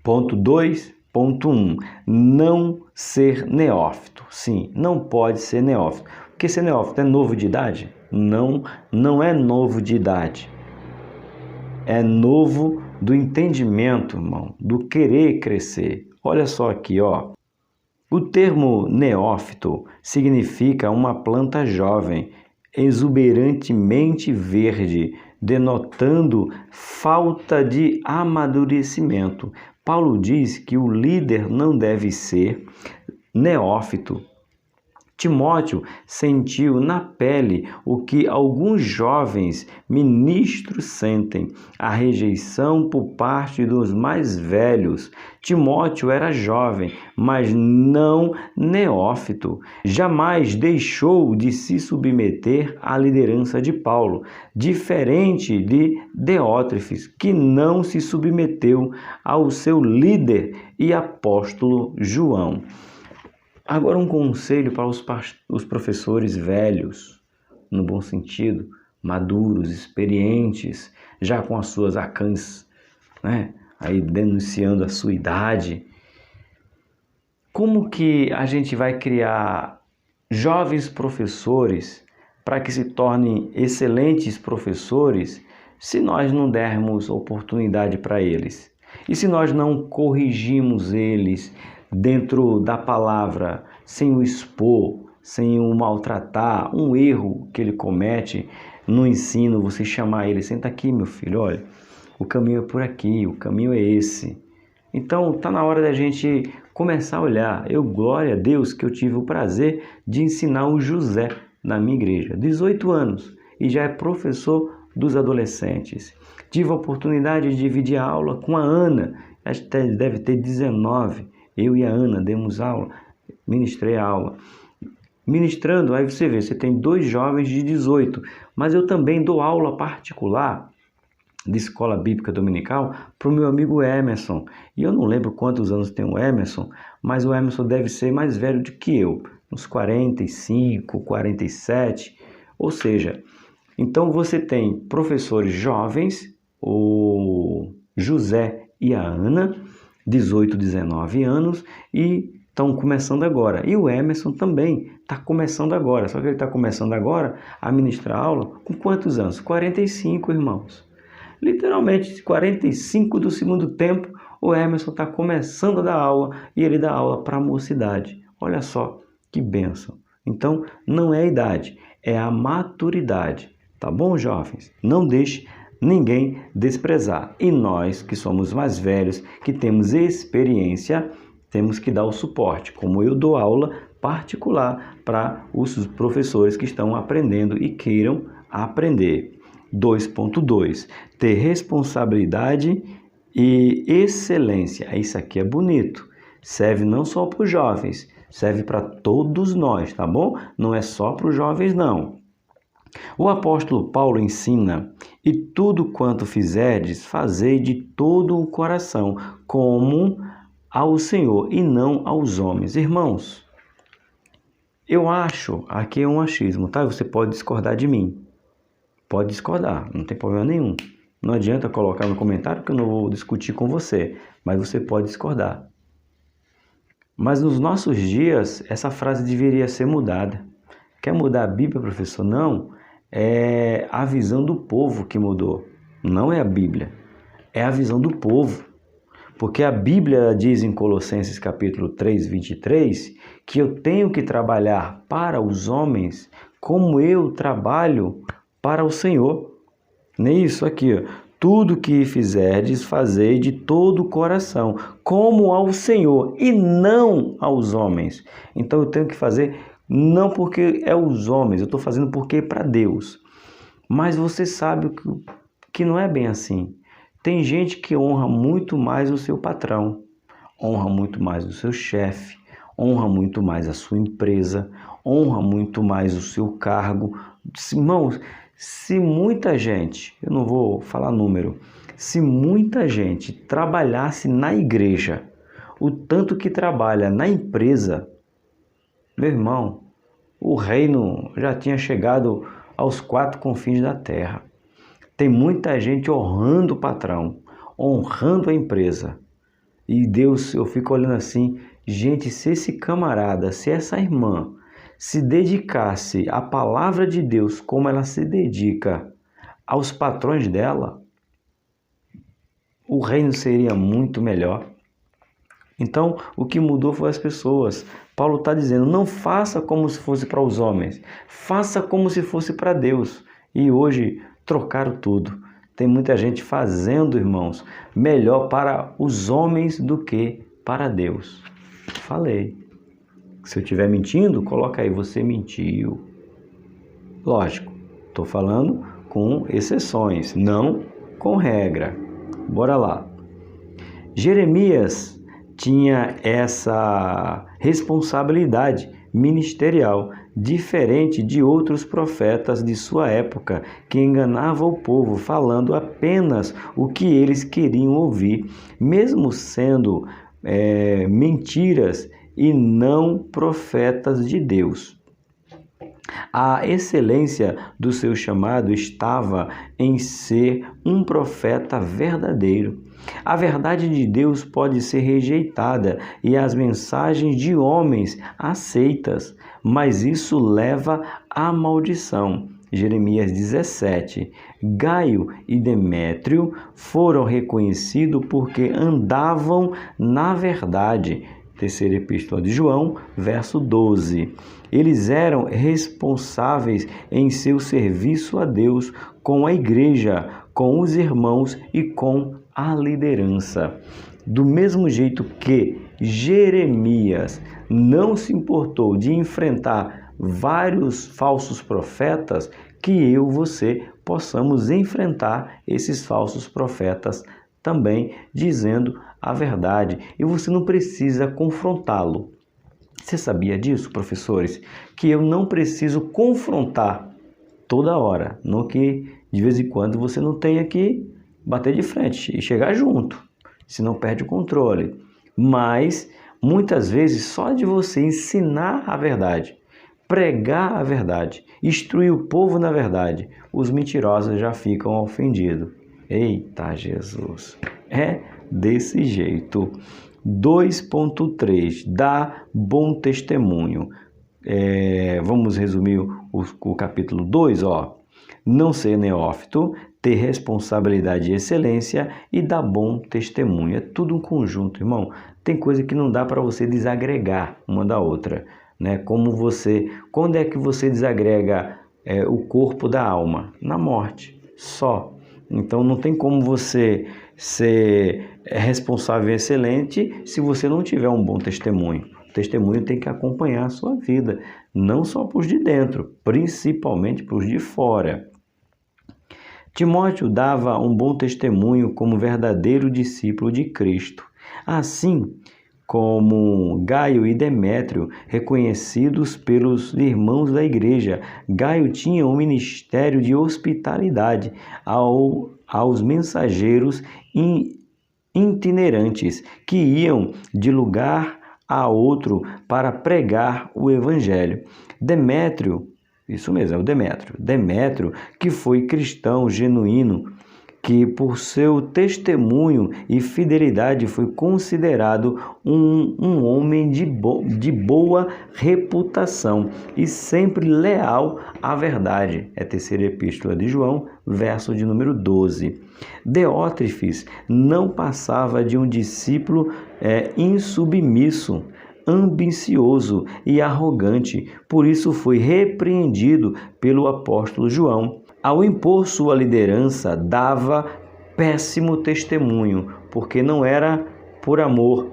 A: Ponto 2.1. Não ser neófito. Sim, não pode ser neófito. Porque ser neófito é novo de idade? Não, não é novo de idade. É novo do entendimento, irmão, do querer crescer. Olha só aqui, ó. O termo neófito significa uma planta jovem, exuberantemente verde, denotando falta de amadurecimento. Paulo diz que o líder não deve ser neófito. Timóteo sentiu na pele o que alguns jovens ministros sentem, a rejeição por parte dos mais velhos. Timóteo era jovem, mas não neófito. Jamais deixou de se submeter à liderança de Paulo, diferente de Diótrefes, que não se submeteu ao seu líder e apóstolo João. Agora um conselho para os professores velhos, no bom sentido, maduros, experientes, já com as suas acanhas, né? Aí denunciando a sua idade. Como que a gente vai criar jovens professores para que se tornem excelentes professores se nós não dermos oportunidade para eles? E se nós não corrigimos eles dentro da palavra, sem o expor, sem o maltratar, um erro que ele comete no ensino, você chamar ele: senta aqui, meu filho, olha, o caminho é por aqui, o caminho é esse. Então, está na hora da gente começar a olhar. Eu, glória a Deus, que eu tive o prazer de ensinar o José na minha igreja, 18 anos, e já é professor dos adolescentes. Tive a oportunidade de dividir a aula com a Ana, acho que deve ter 19. Eu e a Ana demos aula, ministrei a aula. Ministrando, aí você vê, você tem 2 jovens de 18, mas eu também dou aula particular de escola bíblica dominical para o meu amigo Emerson. E eu não lembro quantos anos tem o Emerson, mas o Emerson deve ser mais velho do que eu, uns 45, 47. Ou seja, então você tem professores jovens, o José e a Ana, 18, 19 anos, e estão começando agora. E o Emerson também está começando agora, só que ele está começando agora a ministrar aula com quantos anos? 45, irmãos. Literalmente, 45 do segundo tempo, o Emerson está começando a dar aula e ele dá aula para a mocidade. Olha só que bênção. Então, não é a idade, é a maturidade. Tá bom, jovens? Não deixe ninguém desprezar. E nós, que somos mais velhos, que temos experiência, temos que dar o suporte. Como eu dou aula particular para os professores que estão aprendendo e queiram aprender. 2.2. Ter responsabilidade e excelência. Isso aqui é bonito. Serve não só para os jovens, serve para todos nós, tá bom? Não é só para os jovens, não. O apóstolo Paulo ensina: e tudo quanto fizerdes, fazei de todo o coração, como ao Senhor e não aos homens. Irmãos, eu acho, aqui é um achismo, tá? Você pode discordar de mim. Pode discordar, não tem problema nenhum. Não adianta colocar no comentário que eu não vou discutir com você, mas você pode discordar. Mas nos nossos dias, essa frase deveria ser mudada. Quer mudar a Bíblia, professor? Não. é a visão do povo que mudou. Não é a Bíblia, é a visão do povo. Porque a Bíblia diz em Colossenses capítulo 3, 23, que eu tenho que trabalhar para os homens como eu trabalho para o Senhor. Nem isso aqui, ó. Tudo que fizerdes, fazei de todo o coração, como ao Senhor e não aos homens. Então eu tenho que fazer não porque é os homens, eu estou fazendo porque é para Deus. Mas você sabe que não é bem assim. Tem gente que honra muito mais o seu patrão, honra muito mais o seu chefe, honra muito mais a sua empresa, honra muito mais o seu cargo. Irmãos, se muita gente, eu não vou falar número, se muita gente trabalhasse na igreja, o tanto que trabalha na empresa, meu irmão, o reino já tinha chegado aos 4 confins da terra. Tem muita gente honrando o patrão, honrando a empresa. E Deus, eu fico olhando assim, gente, se esse camarada, se essa irmã se dedicasse à palavra de Deus como ela se dedica aos patrões dela, o reino seria muito melhor. Então, o que mudou foi as pessoas. Paulo está dizendo, não faça como se fosse para os homens, faça como se fosse para Deus. E hoje trocaram tudo. Tem muita gente fazendo, irmãos, melhor para os homens do que para Deus. Falei. Se eu estiver mentindo, coloca aí, você mentiu. Lógico, estou falando com exceções, não com regra. Bora lá. Jeremias tinha essa responsabilidade ministerial, diferente de outros profetas de sua época, que enganavam o povo, falando apenas o que eles queriam ouvir, mesmo sendo mentiras e não profetas de Deus. A excelência do seu chamado estava em ser um profeta verdadeiro. A verdade de Deus pode ser rejeitada e as mensagens de homens aceitas, mas isso leva à maldição. Jeremias 17. Gaio e Demétrio foram reconhecidos porque andavam na verdade. Terceira Epístola de João, verso 12. Eles eram responsáveis em seu serviço a Deus, com a igreja, com os irmãos e com a liderança. Do mesmo jeito que Jeremias não se importou de enfrentar vários falsos profetas, que eu e você possamos enfrentar esses falsos profetas também, dizendo a verdade. E você não precisa confrontá-lo. Você sabia disso, professores? Que eu não preciso confrontar toda hora. Não que de vez em quando você não tenha que bater de frente e chegar junto, senão perde o controle. Mas muitas vezes só de você ensinar a verdade, pregar a verdade, instruir o povo na verdade, os mentirosos já ficam ofendidos. Eita Jesus! É desse jeito. 2.3. Dá bom testemunho. Vamos resumir o capítulo 2, ó. Não ser neófito, ter responsabilidade e excelência e dar bom testemunho. É tudo um conjunto, irmão. Tem coisa que não dá para você desagregar uma da outra, né? Quando é que você desagrega o corpo da alma? Na morte, só. Então não tem como você ser responsável e excelente se você não tiver um bom testemunho. O testemunho tem que acompanhar a sua vida, não só para os de dentro, principalmente para os de fora. Timóteo dava um bom testemunho como verdadeiro discípulo de Cristo. Assim como Gaio e Demétrio, reconhecidos pelos irmãos da igreja. Gaio tinha um ministério de hospitalidade aos mensageiros itinerantes que iam de lugar a outro para pregar o evangelho. Demétrio, isso mesmo, é o Demétrio. Demétrio, que foi cristão genuíno, que por seu testemunho e fidelidade foi considerado um homem de boa reputação e sempre leal à verdade. É a terceira epístola de João, verso de número 12. Deótrefes não passava de um discípulo insubmisso, ambicioso e arrogante, por isso foi repreendido pelo apóstolo João. Ao impor sua liderança, dava péssimo testemunho, porque não era por amor,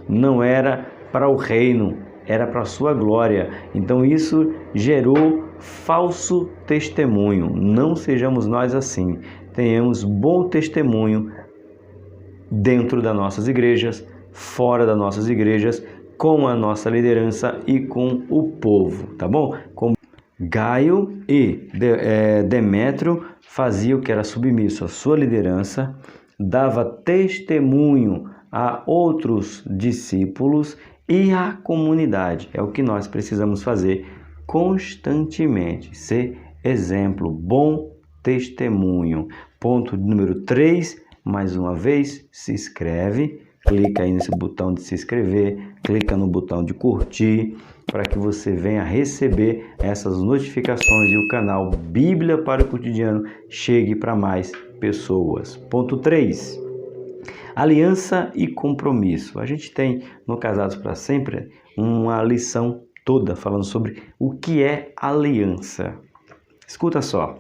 A: não era para o reino, era para a sua glória. Então isso gerou falso testemunho. Não sejamos nós assim. Tenhamos bom testemunho dentro das nossas igrejas, fora das nossas igrejas, com a nossa liderança e com o povo, tá bom? Gaio e Demétrio faziam o que era submisso à sua liderança, dava testemunho a outros discípulos e à comunidade. É o que nós precisamos fazer constantemente, ser exemplo, bom testemunho. Ponto número 3, mais uma vez, se inscreve, clica aí nesse botão de se inscrever, clica no botão de curtir, para que você venha receber essas notificações e o canal Bíblia para o Cotidiano chegue para mais pessoas. Ponto 3. Aliança e compromisso. A gente tem no Casados para Sempre uma lição toda falando sobre o que é aliança. Escuta só.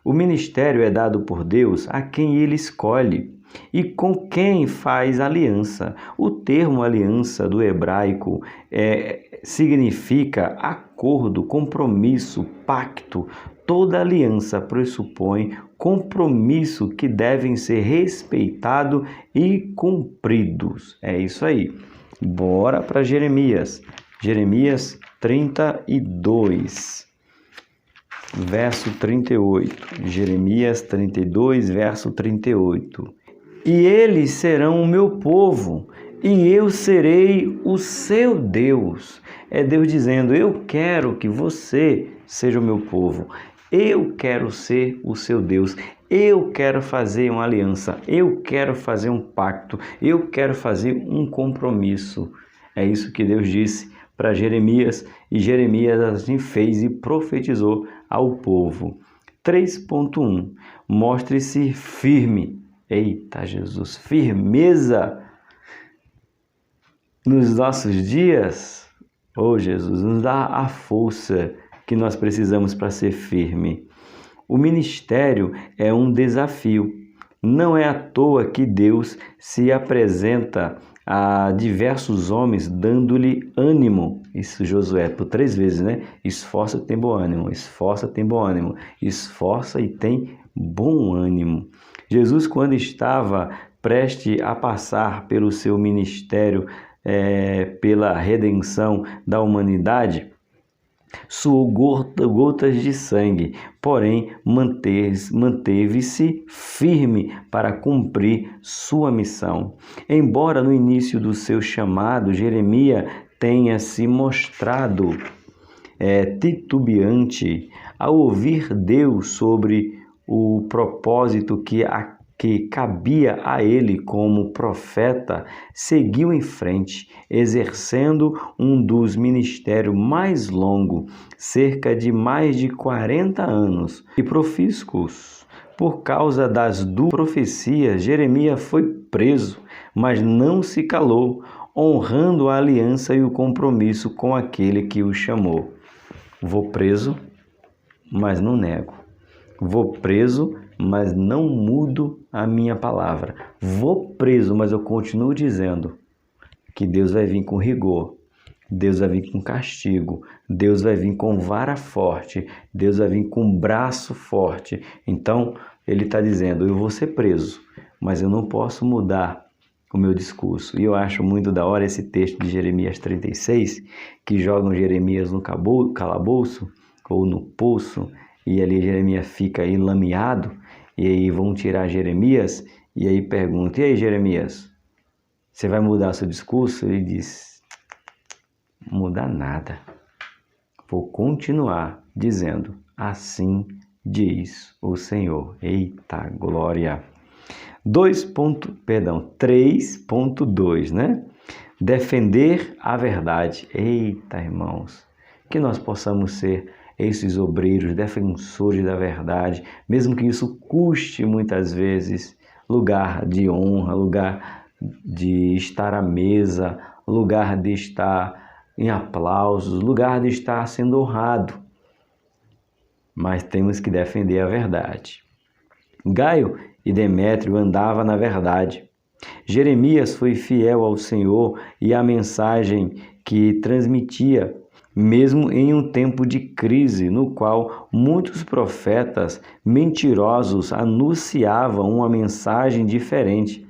A: O ministério é dado por Deus a quem Ele escolhe e com quem faz aliança. O termo aliança do hebraico significa acordo, compromisso, pacto. Toda aliança pressupõe compromisso que devem ser respeitados e cumpridos. É isso aí. Bora para Jeremias. Jeremias 32. Verso 38. Jeremias 32, verso 38. E eles serão o meu povo, e eu serei o seu Deus. É Deus dizendo, eu quero que você seja o meu povo. Eu quero ser o seu Deus. Eu quero fazer uma aliança. Eu quero fazer um pacto. Eu quero fazer um compromisso. É isso que Deus disse para Jeremias, e Jeremias assim fez e profetizou ao povo. 3.1. Mostre-se firme. Eita Jesus, firmeza nos nossos dias. Oh Jesus, nos dá a força que nós precisamos para ser firme. O ministério é um desafio. Não é à toa que Deus se apresenta a diversos homens dando-lhe ânimo. Isso Josué por 3 vezes, né? Esforça e tem bom ânimo, esforça e tem bom ânimo, esforça e tem bom ânimo. Jesus, quando estava prestes a passar pelo seu ministério, pela redenção da humanidade, suou gotas de sangue, porém manteve-se firme para cumprir sua missão. Embora no início do seu chamado, Jeremias tenha se mostrado titubeante ao ouvir Deus sobre o propósito que cabia a ele como profeta, seguiu em frente, exercendo um dos ministérios mais longos, cerca de mais de 40 anos, e profícuos. Por causa das duas profecias, Jeremias foi preso, mas não se calou, honrando a aliança e o compromisso com aquele que o chamou. Vou preso, mas não nego. Vou preso, mas não mudo a minha palavra. Vou preso, mas eu continuo dizendo que Deus vai vir com rigor. Deus vai vir com castigo. Deus vai vir com vara forte. Deus vai vir com braço forte. Então, ele está dizendo, eu vou ser preso, mas eu não posso mudar o meu discurso. E eu acho muito da hora esse texto de Jeremias 36, que jogam Jeremias no calabouço ou no poço, e ali Jeremias fica enlameado, e aí vão tirar Jeremias, e aí pergunta, e aí Jeremias, você vai mudar seu discurso? Ele diz, mudar nada, vou continuar dizendo, assim diz o Senhor. Eita, glória! 3.2, né? Defender a verdade. Eita, irmãos, que nós possamos ser esses obreiros, defensores da verdade, mesmo que isso custe muitas vezes lugar de honra, lugar de estar à mesa, lugar de estar em aplausos, lugar de estar sendo honrado. Mas temos que defender a verdade. Gaio e Demétrio andavam na verdade. Jeremias foi fiel ao Senhor e à mensagem que transmitia, mesmo em um tempo de crise, no qual muitos profetas mentirosos anunciavam uma mensagem diferente.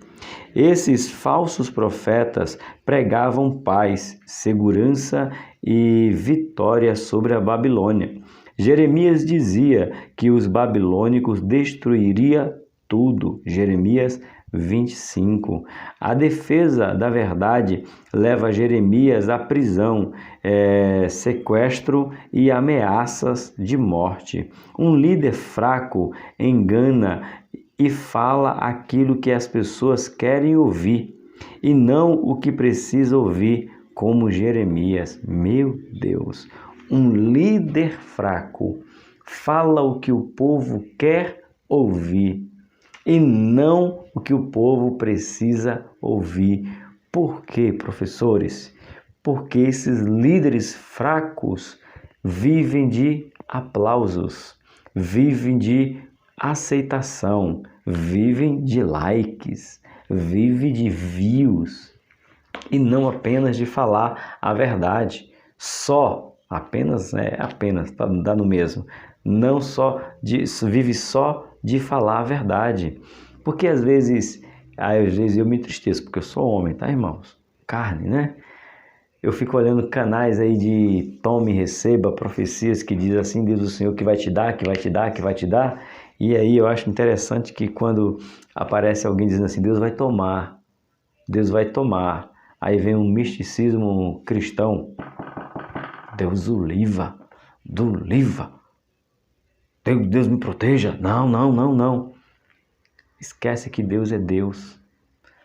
A: Esses falsos profetas pregavam paz, segurança e vitória sobre a Babilônia. Jeremias dizia que os babilônicos destruiriam tudo. Jeremias 25. A defesa da verdade leva Jeremias à prisão, sequestro e ameaças de morte. Um líder fraco engana e fala aquilo que as pessoas querem ouvir e não o que precisa ouvir, como Jeremias. Meu Deus! Um líder fraco fala o que o povo quer ouvir e não o que o povo precisa ouvir. Por quê, professores? Porque esses líderes fracos vivem de aplausos, vivem de aceitação, vivem de likes, vivem de views e não apenas de falar a verdade. Apenas, tá no mesmo. Não só vive só de falar a verdade. Porque às vezes eu me entristeço, porque eu sou homem, tá, irmãos? Carne, né? Eu fico olhando canais aí de tome e receba, profecias que diz assim, diz o Senhor que vai te dar, que vai te dar, que vai te dar. E aí eu acho interessante que quando aparece alguém dizendo assim, Deus vai tomar, Deus vai tomar. Aí vem um misticismo cristão. Deus o livra, Deus me proteja. Não. Esquece que Deus é Deus.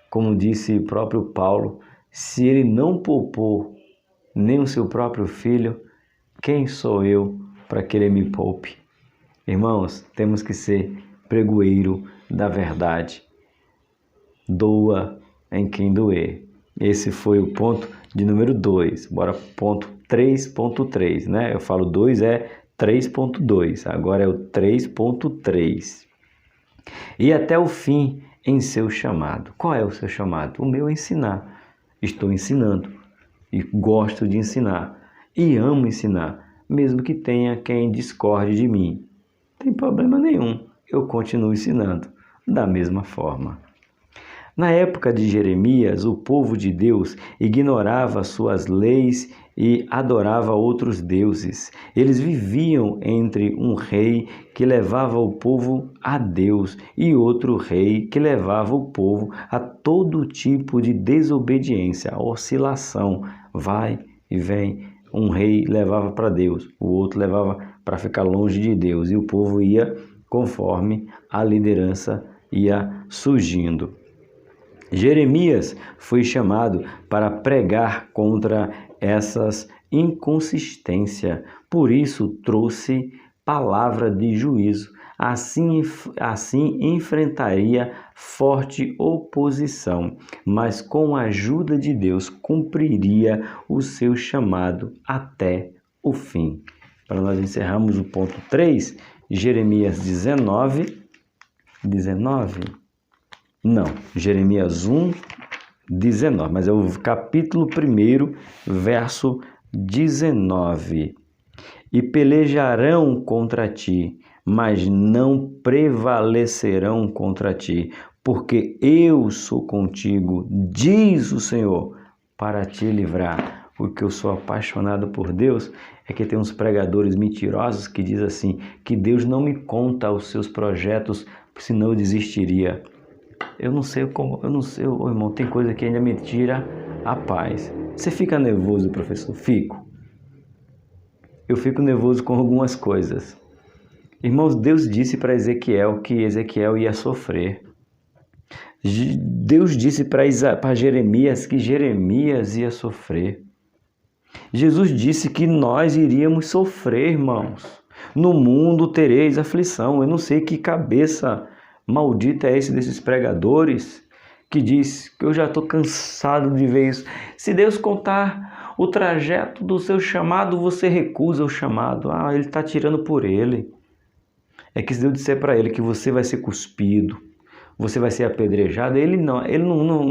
A: Como disse o próprio Paulo, se ele não poupou nem o seu próprio filho, quem sou eu para que ele me poupe? Irmãos, temos que ser pregoeiro da verdade. Doa em quem doer. Esse foi o ponto de número 2. Bora ponto 3.3, né? Eu falo 2 é 3.2, agora é o 3.3. E até o fim em seu chamado. Qual é o seu chamado? O meu é ensinar. Estou ensinando e gosto de ensinar e amo ensinar, mesmo que tenha quem discorde de mim. Não tem problema nenhum, eu continuo ensinando da mesma forma. Na época de Jeremias, o povo de Deus ignorava suas leis e adorava outros deuses. Eles viviam entre um rei que levava o povo a Deus e outro rei que levava o povo a todo tipo de desobediência, a oscilação, vai e vem. Um rei levava para Deus, o outro levava para ficar longe de Deus e o povo ia conforme a liderança ia surgindo. Jeremias foi chamado para pregar contra essas inconsistências, por isso trouxe palavra de juízo. Assim enfrentaria forte oposição, mas com a ajuda de Deus cumpriria o seu chamado até o fim. Para nós encerrarmos o ponto 3, Jeremias 19. Jeremias 1, 19, mas é o capítulo 1, verso 19. E pelejarão contra ti, mas não prevalecerão contra ti, porque eu sou contigo, diz o Senhor, para te livrar. O que eu sou apaixonado por Deus é que tem uns pregadores mentirosos que dizem assim, que Deus não me conta os seus projetos, senão eu desistiria. Eu não sei, irmão, tem coisa que ainda me tira a paz. Você fica nervoso, professor? Eu fico nervoso com algumas coisas. Irmãos, Deus disse para Ezequiel que Ezequiel ia sofrer. Deus disse para Jeremias que Jeremias ia sofrer. Jesus disse que nós iríamos sofrer, irmãos. No mundo tereis aflição. Eu não sei que cabeça maldita é esse desses pregadores que diz que eu já estou cansado de ver isso. Se Deus contar o trajeto do seu chamado, você recusa o chamado. Ele está tirando por ele. É que se Deus disser para ele que você vai ser cuspido, você vai ser apedrejado, ele não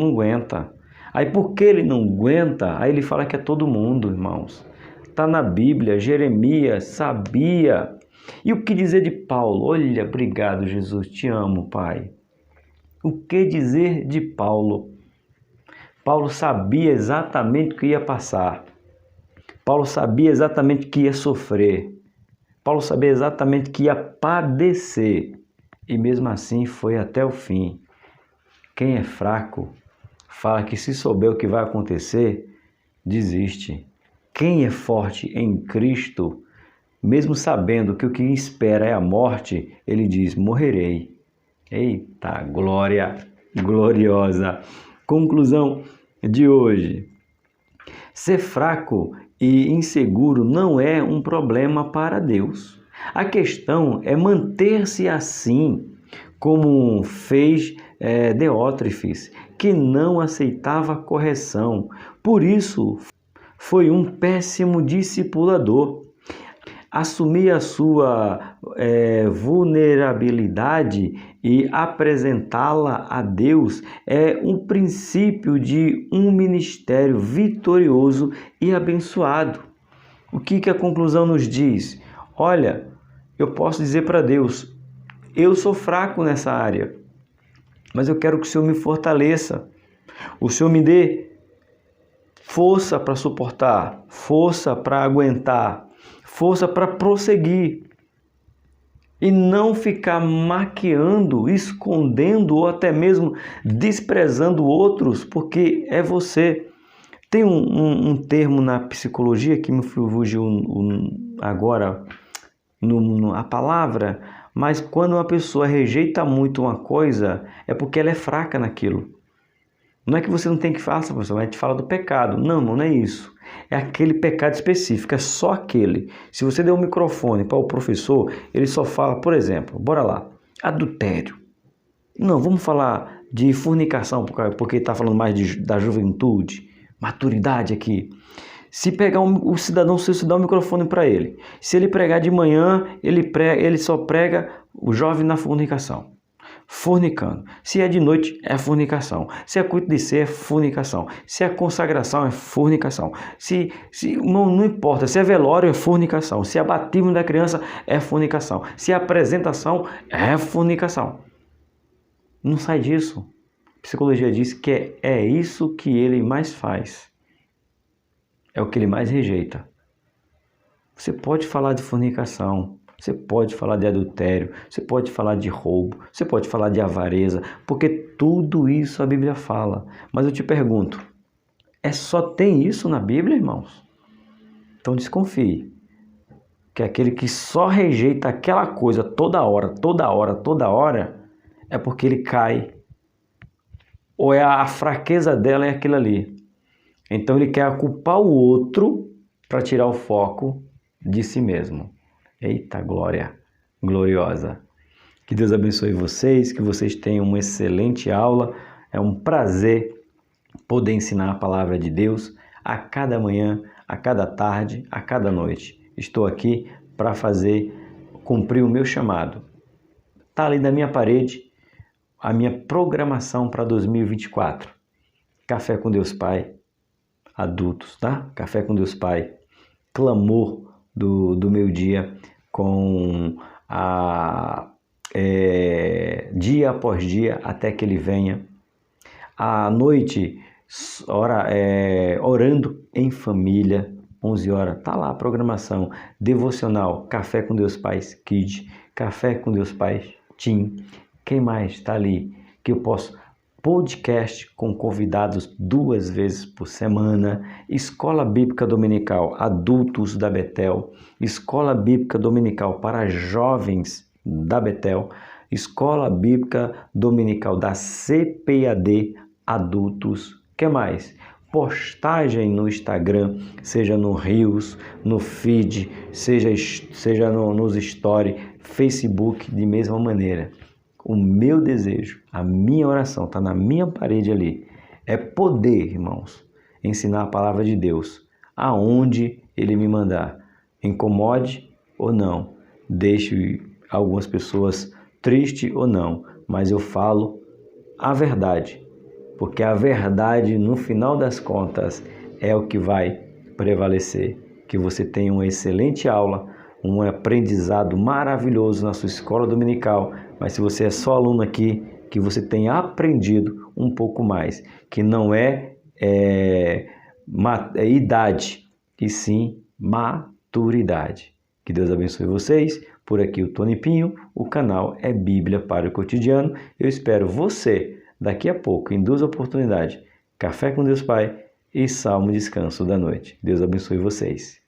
A: aguenta. Aí porque ele não aguenta, aí ele fala que é todo mundo, irmãos. Está na Bíblia, Jeremias sabia. E o que dizer de Paulo? Olha, obrigado, Jesus, te amo, Pai. O que dizer de Paulo? Paulo sabia exatamente o que ia passar. Paulo sabia exatamente o que ia sofrer. Paulo sabia exatamente que ia padecer. E mesmo assim foi até o fim. Quem é fraco fala que se souber o que vai acontecer, desiste. Quem é forte em Cristo, mesmo sabendo que o que espera é a morte, ele diz, morrerei. Eita, glória gloriosa. Conclusão de hoje. Ser fraco e inseguro não é um problema para Deus. A questão é manter-se assim, como fez Deótrefes, que não aceitava correção. Por isso, foi um péssimo discipulador. Assumir a sua vulnerabilidade e apresentá-la a Deus é um princípio de um ministério vitorioso e abençoado. O que a conclusão nos diz? Olha, eu posso dizer para Deus, eu sou fraco nessa área, mas eu quero que o Senhor me fortaleça. O Senhor me dê força para suportar, força para aguentar, força para prosseguir e não ficar maquiando, escondendo ou até mesmo desprezando outros, porque é você. Tem um termo na psicologia que me fugiu agora a palavra, mas quando uma pessoa rejeita muito uma coisa, é porque ela é fraca naquilo. Não é que você não tem que fazer, professor, a gente fala do pecado. Não é isso. É aquele pecado específico, é só aquele. Se você der um microfone para o professor, ele só fala, por exemplo, bora lá, adultério. Não, vamos falar de fornicação, porque está falando mais da juventude, maturidade aqui. Se pegar o cidadão, se você dá um microfone para ele, se ele pregar de manhã, ele só prega o jovem na fornicação. Fornicando. Se é de noite, é fornicação. Se é culto de ser, é fornicação. Se é consagração, é fornicação. Não importa. Se é velório, é fornicação. Se é batismo da criança, é fornicação. Se é apresentação, é fornicação. Não sai disso. A psicologia diz que é isso que ele mais faz. É o que ele mais rejeita. Você pode falar de fornicação. Você pode falar de adultério, você pode falar de roubo, você pode falar de avareza, porque tudo isso a Bíblia fala. Mas eu te pergunto, só tem isso na Bíblia, irmãos? Então desconfie, que aquele que só rejeita aquela coisa toda hora, é porque ele cai, ou a fraqueza dela é aquilo ali. Então ele quer culpar o outro para tirar o foco de si mesmo. Eita, glória gloriosa. Que Deus abençoe vocês, que vocês tenham uma excelente aula. É um prazer poder ensinar a palavra de Deus a cada manhã, a cada tarde, a cada noite. Estou aqui para cumprir o meu chamado. Está ali na minha parede a minha programação para 2024. Café com Deus Pai, adultos, tá? Café com Deus Pai, clamor do meu dia, com dia após dia até que ele venha. À noite, orando em família, 11 horas, tá lá a programação devocional, Café com Deus Pai Kids, Café com Deus Pai Team. Quem mais está ali que eu posso podcast com convidados 2 vezes por semana, Escola Bíblica Dominical Adultos da Betel, Escola Bíblica Dominical para Jovens da Betel, Escola Bíblica Dominical da CPAD Adultos. Que mais? Postagem no Instagram, seja no Reels, no Feed, seja nos Stories, Facebook, de mesma maneira. O meu desejo, a minha oração, está na minha parede ali, é poder, irmãos, ensinar a palavra de Deus aonde Ele me mandar. Incomode ou não, deixe algumas pessoas tristes ou não, mas eu falo a verdade. Porque a verdade, no final das contas, é o que vai prevalecer. Que você tenha uma excelente aula, um aprendizado maravilhoso na sua escola dominical. Mas se você é só aluno aqui, que você tenha aprendido um pouco mais. Que não é idade, e sim maturidade. Que Deus abençoe vocês. Por aqui o Tony Pinho, o canal é Bíblia para o Cotidiano. Eu espero você daqui a pouco, em 2 oportunidades, Café com Deus Pai e Salmo Descanso da Noite. Deus abençoe vocês.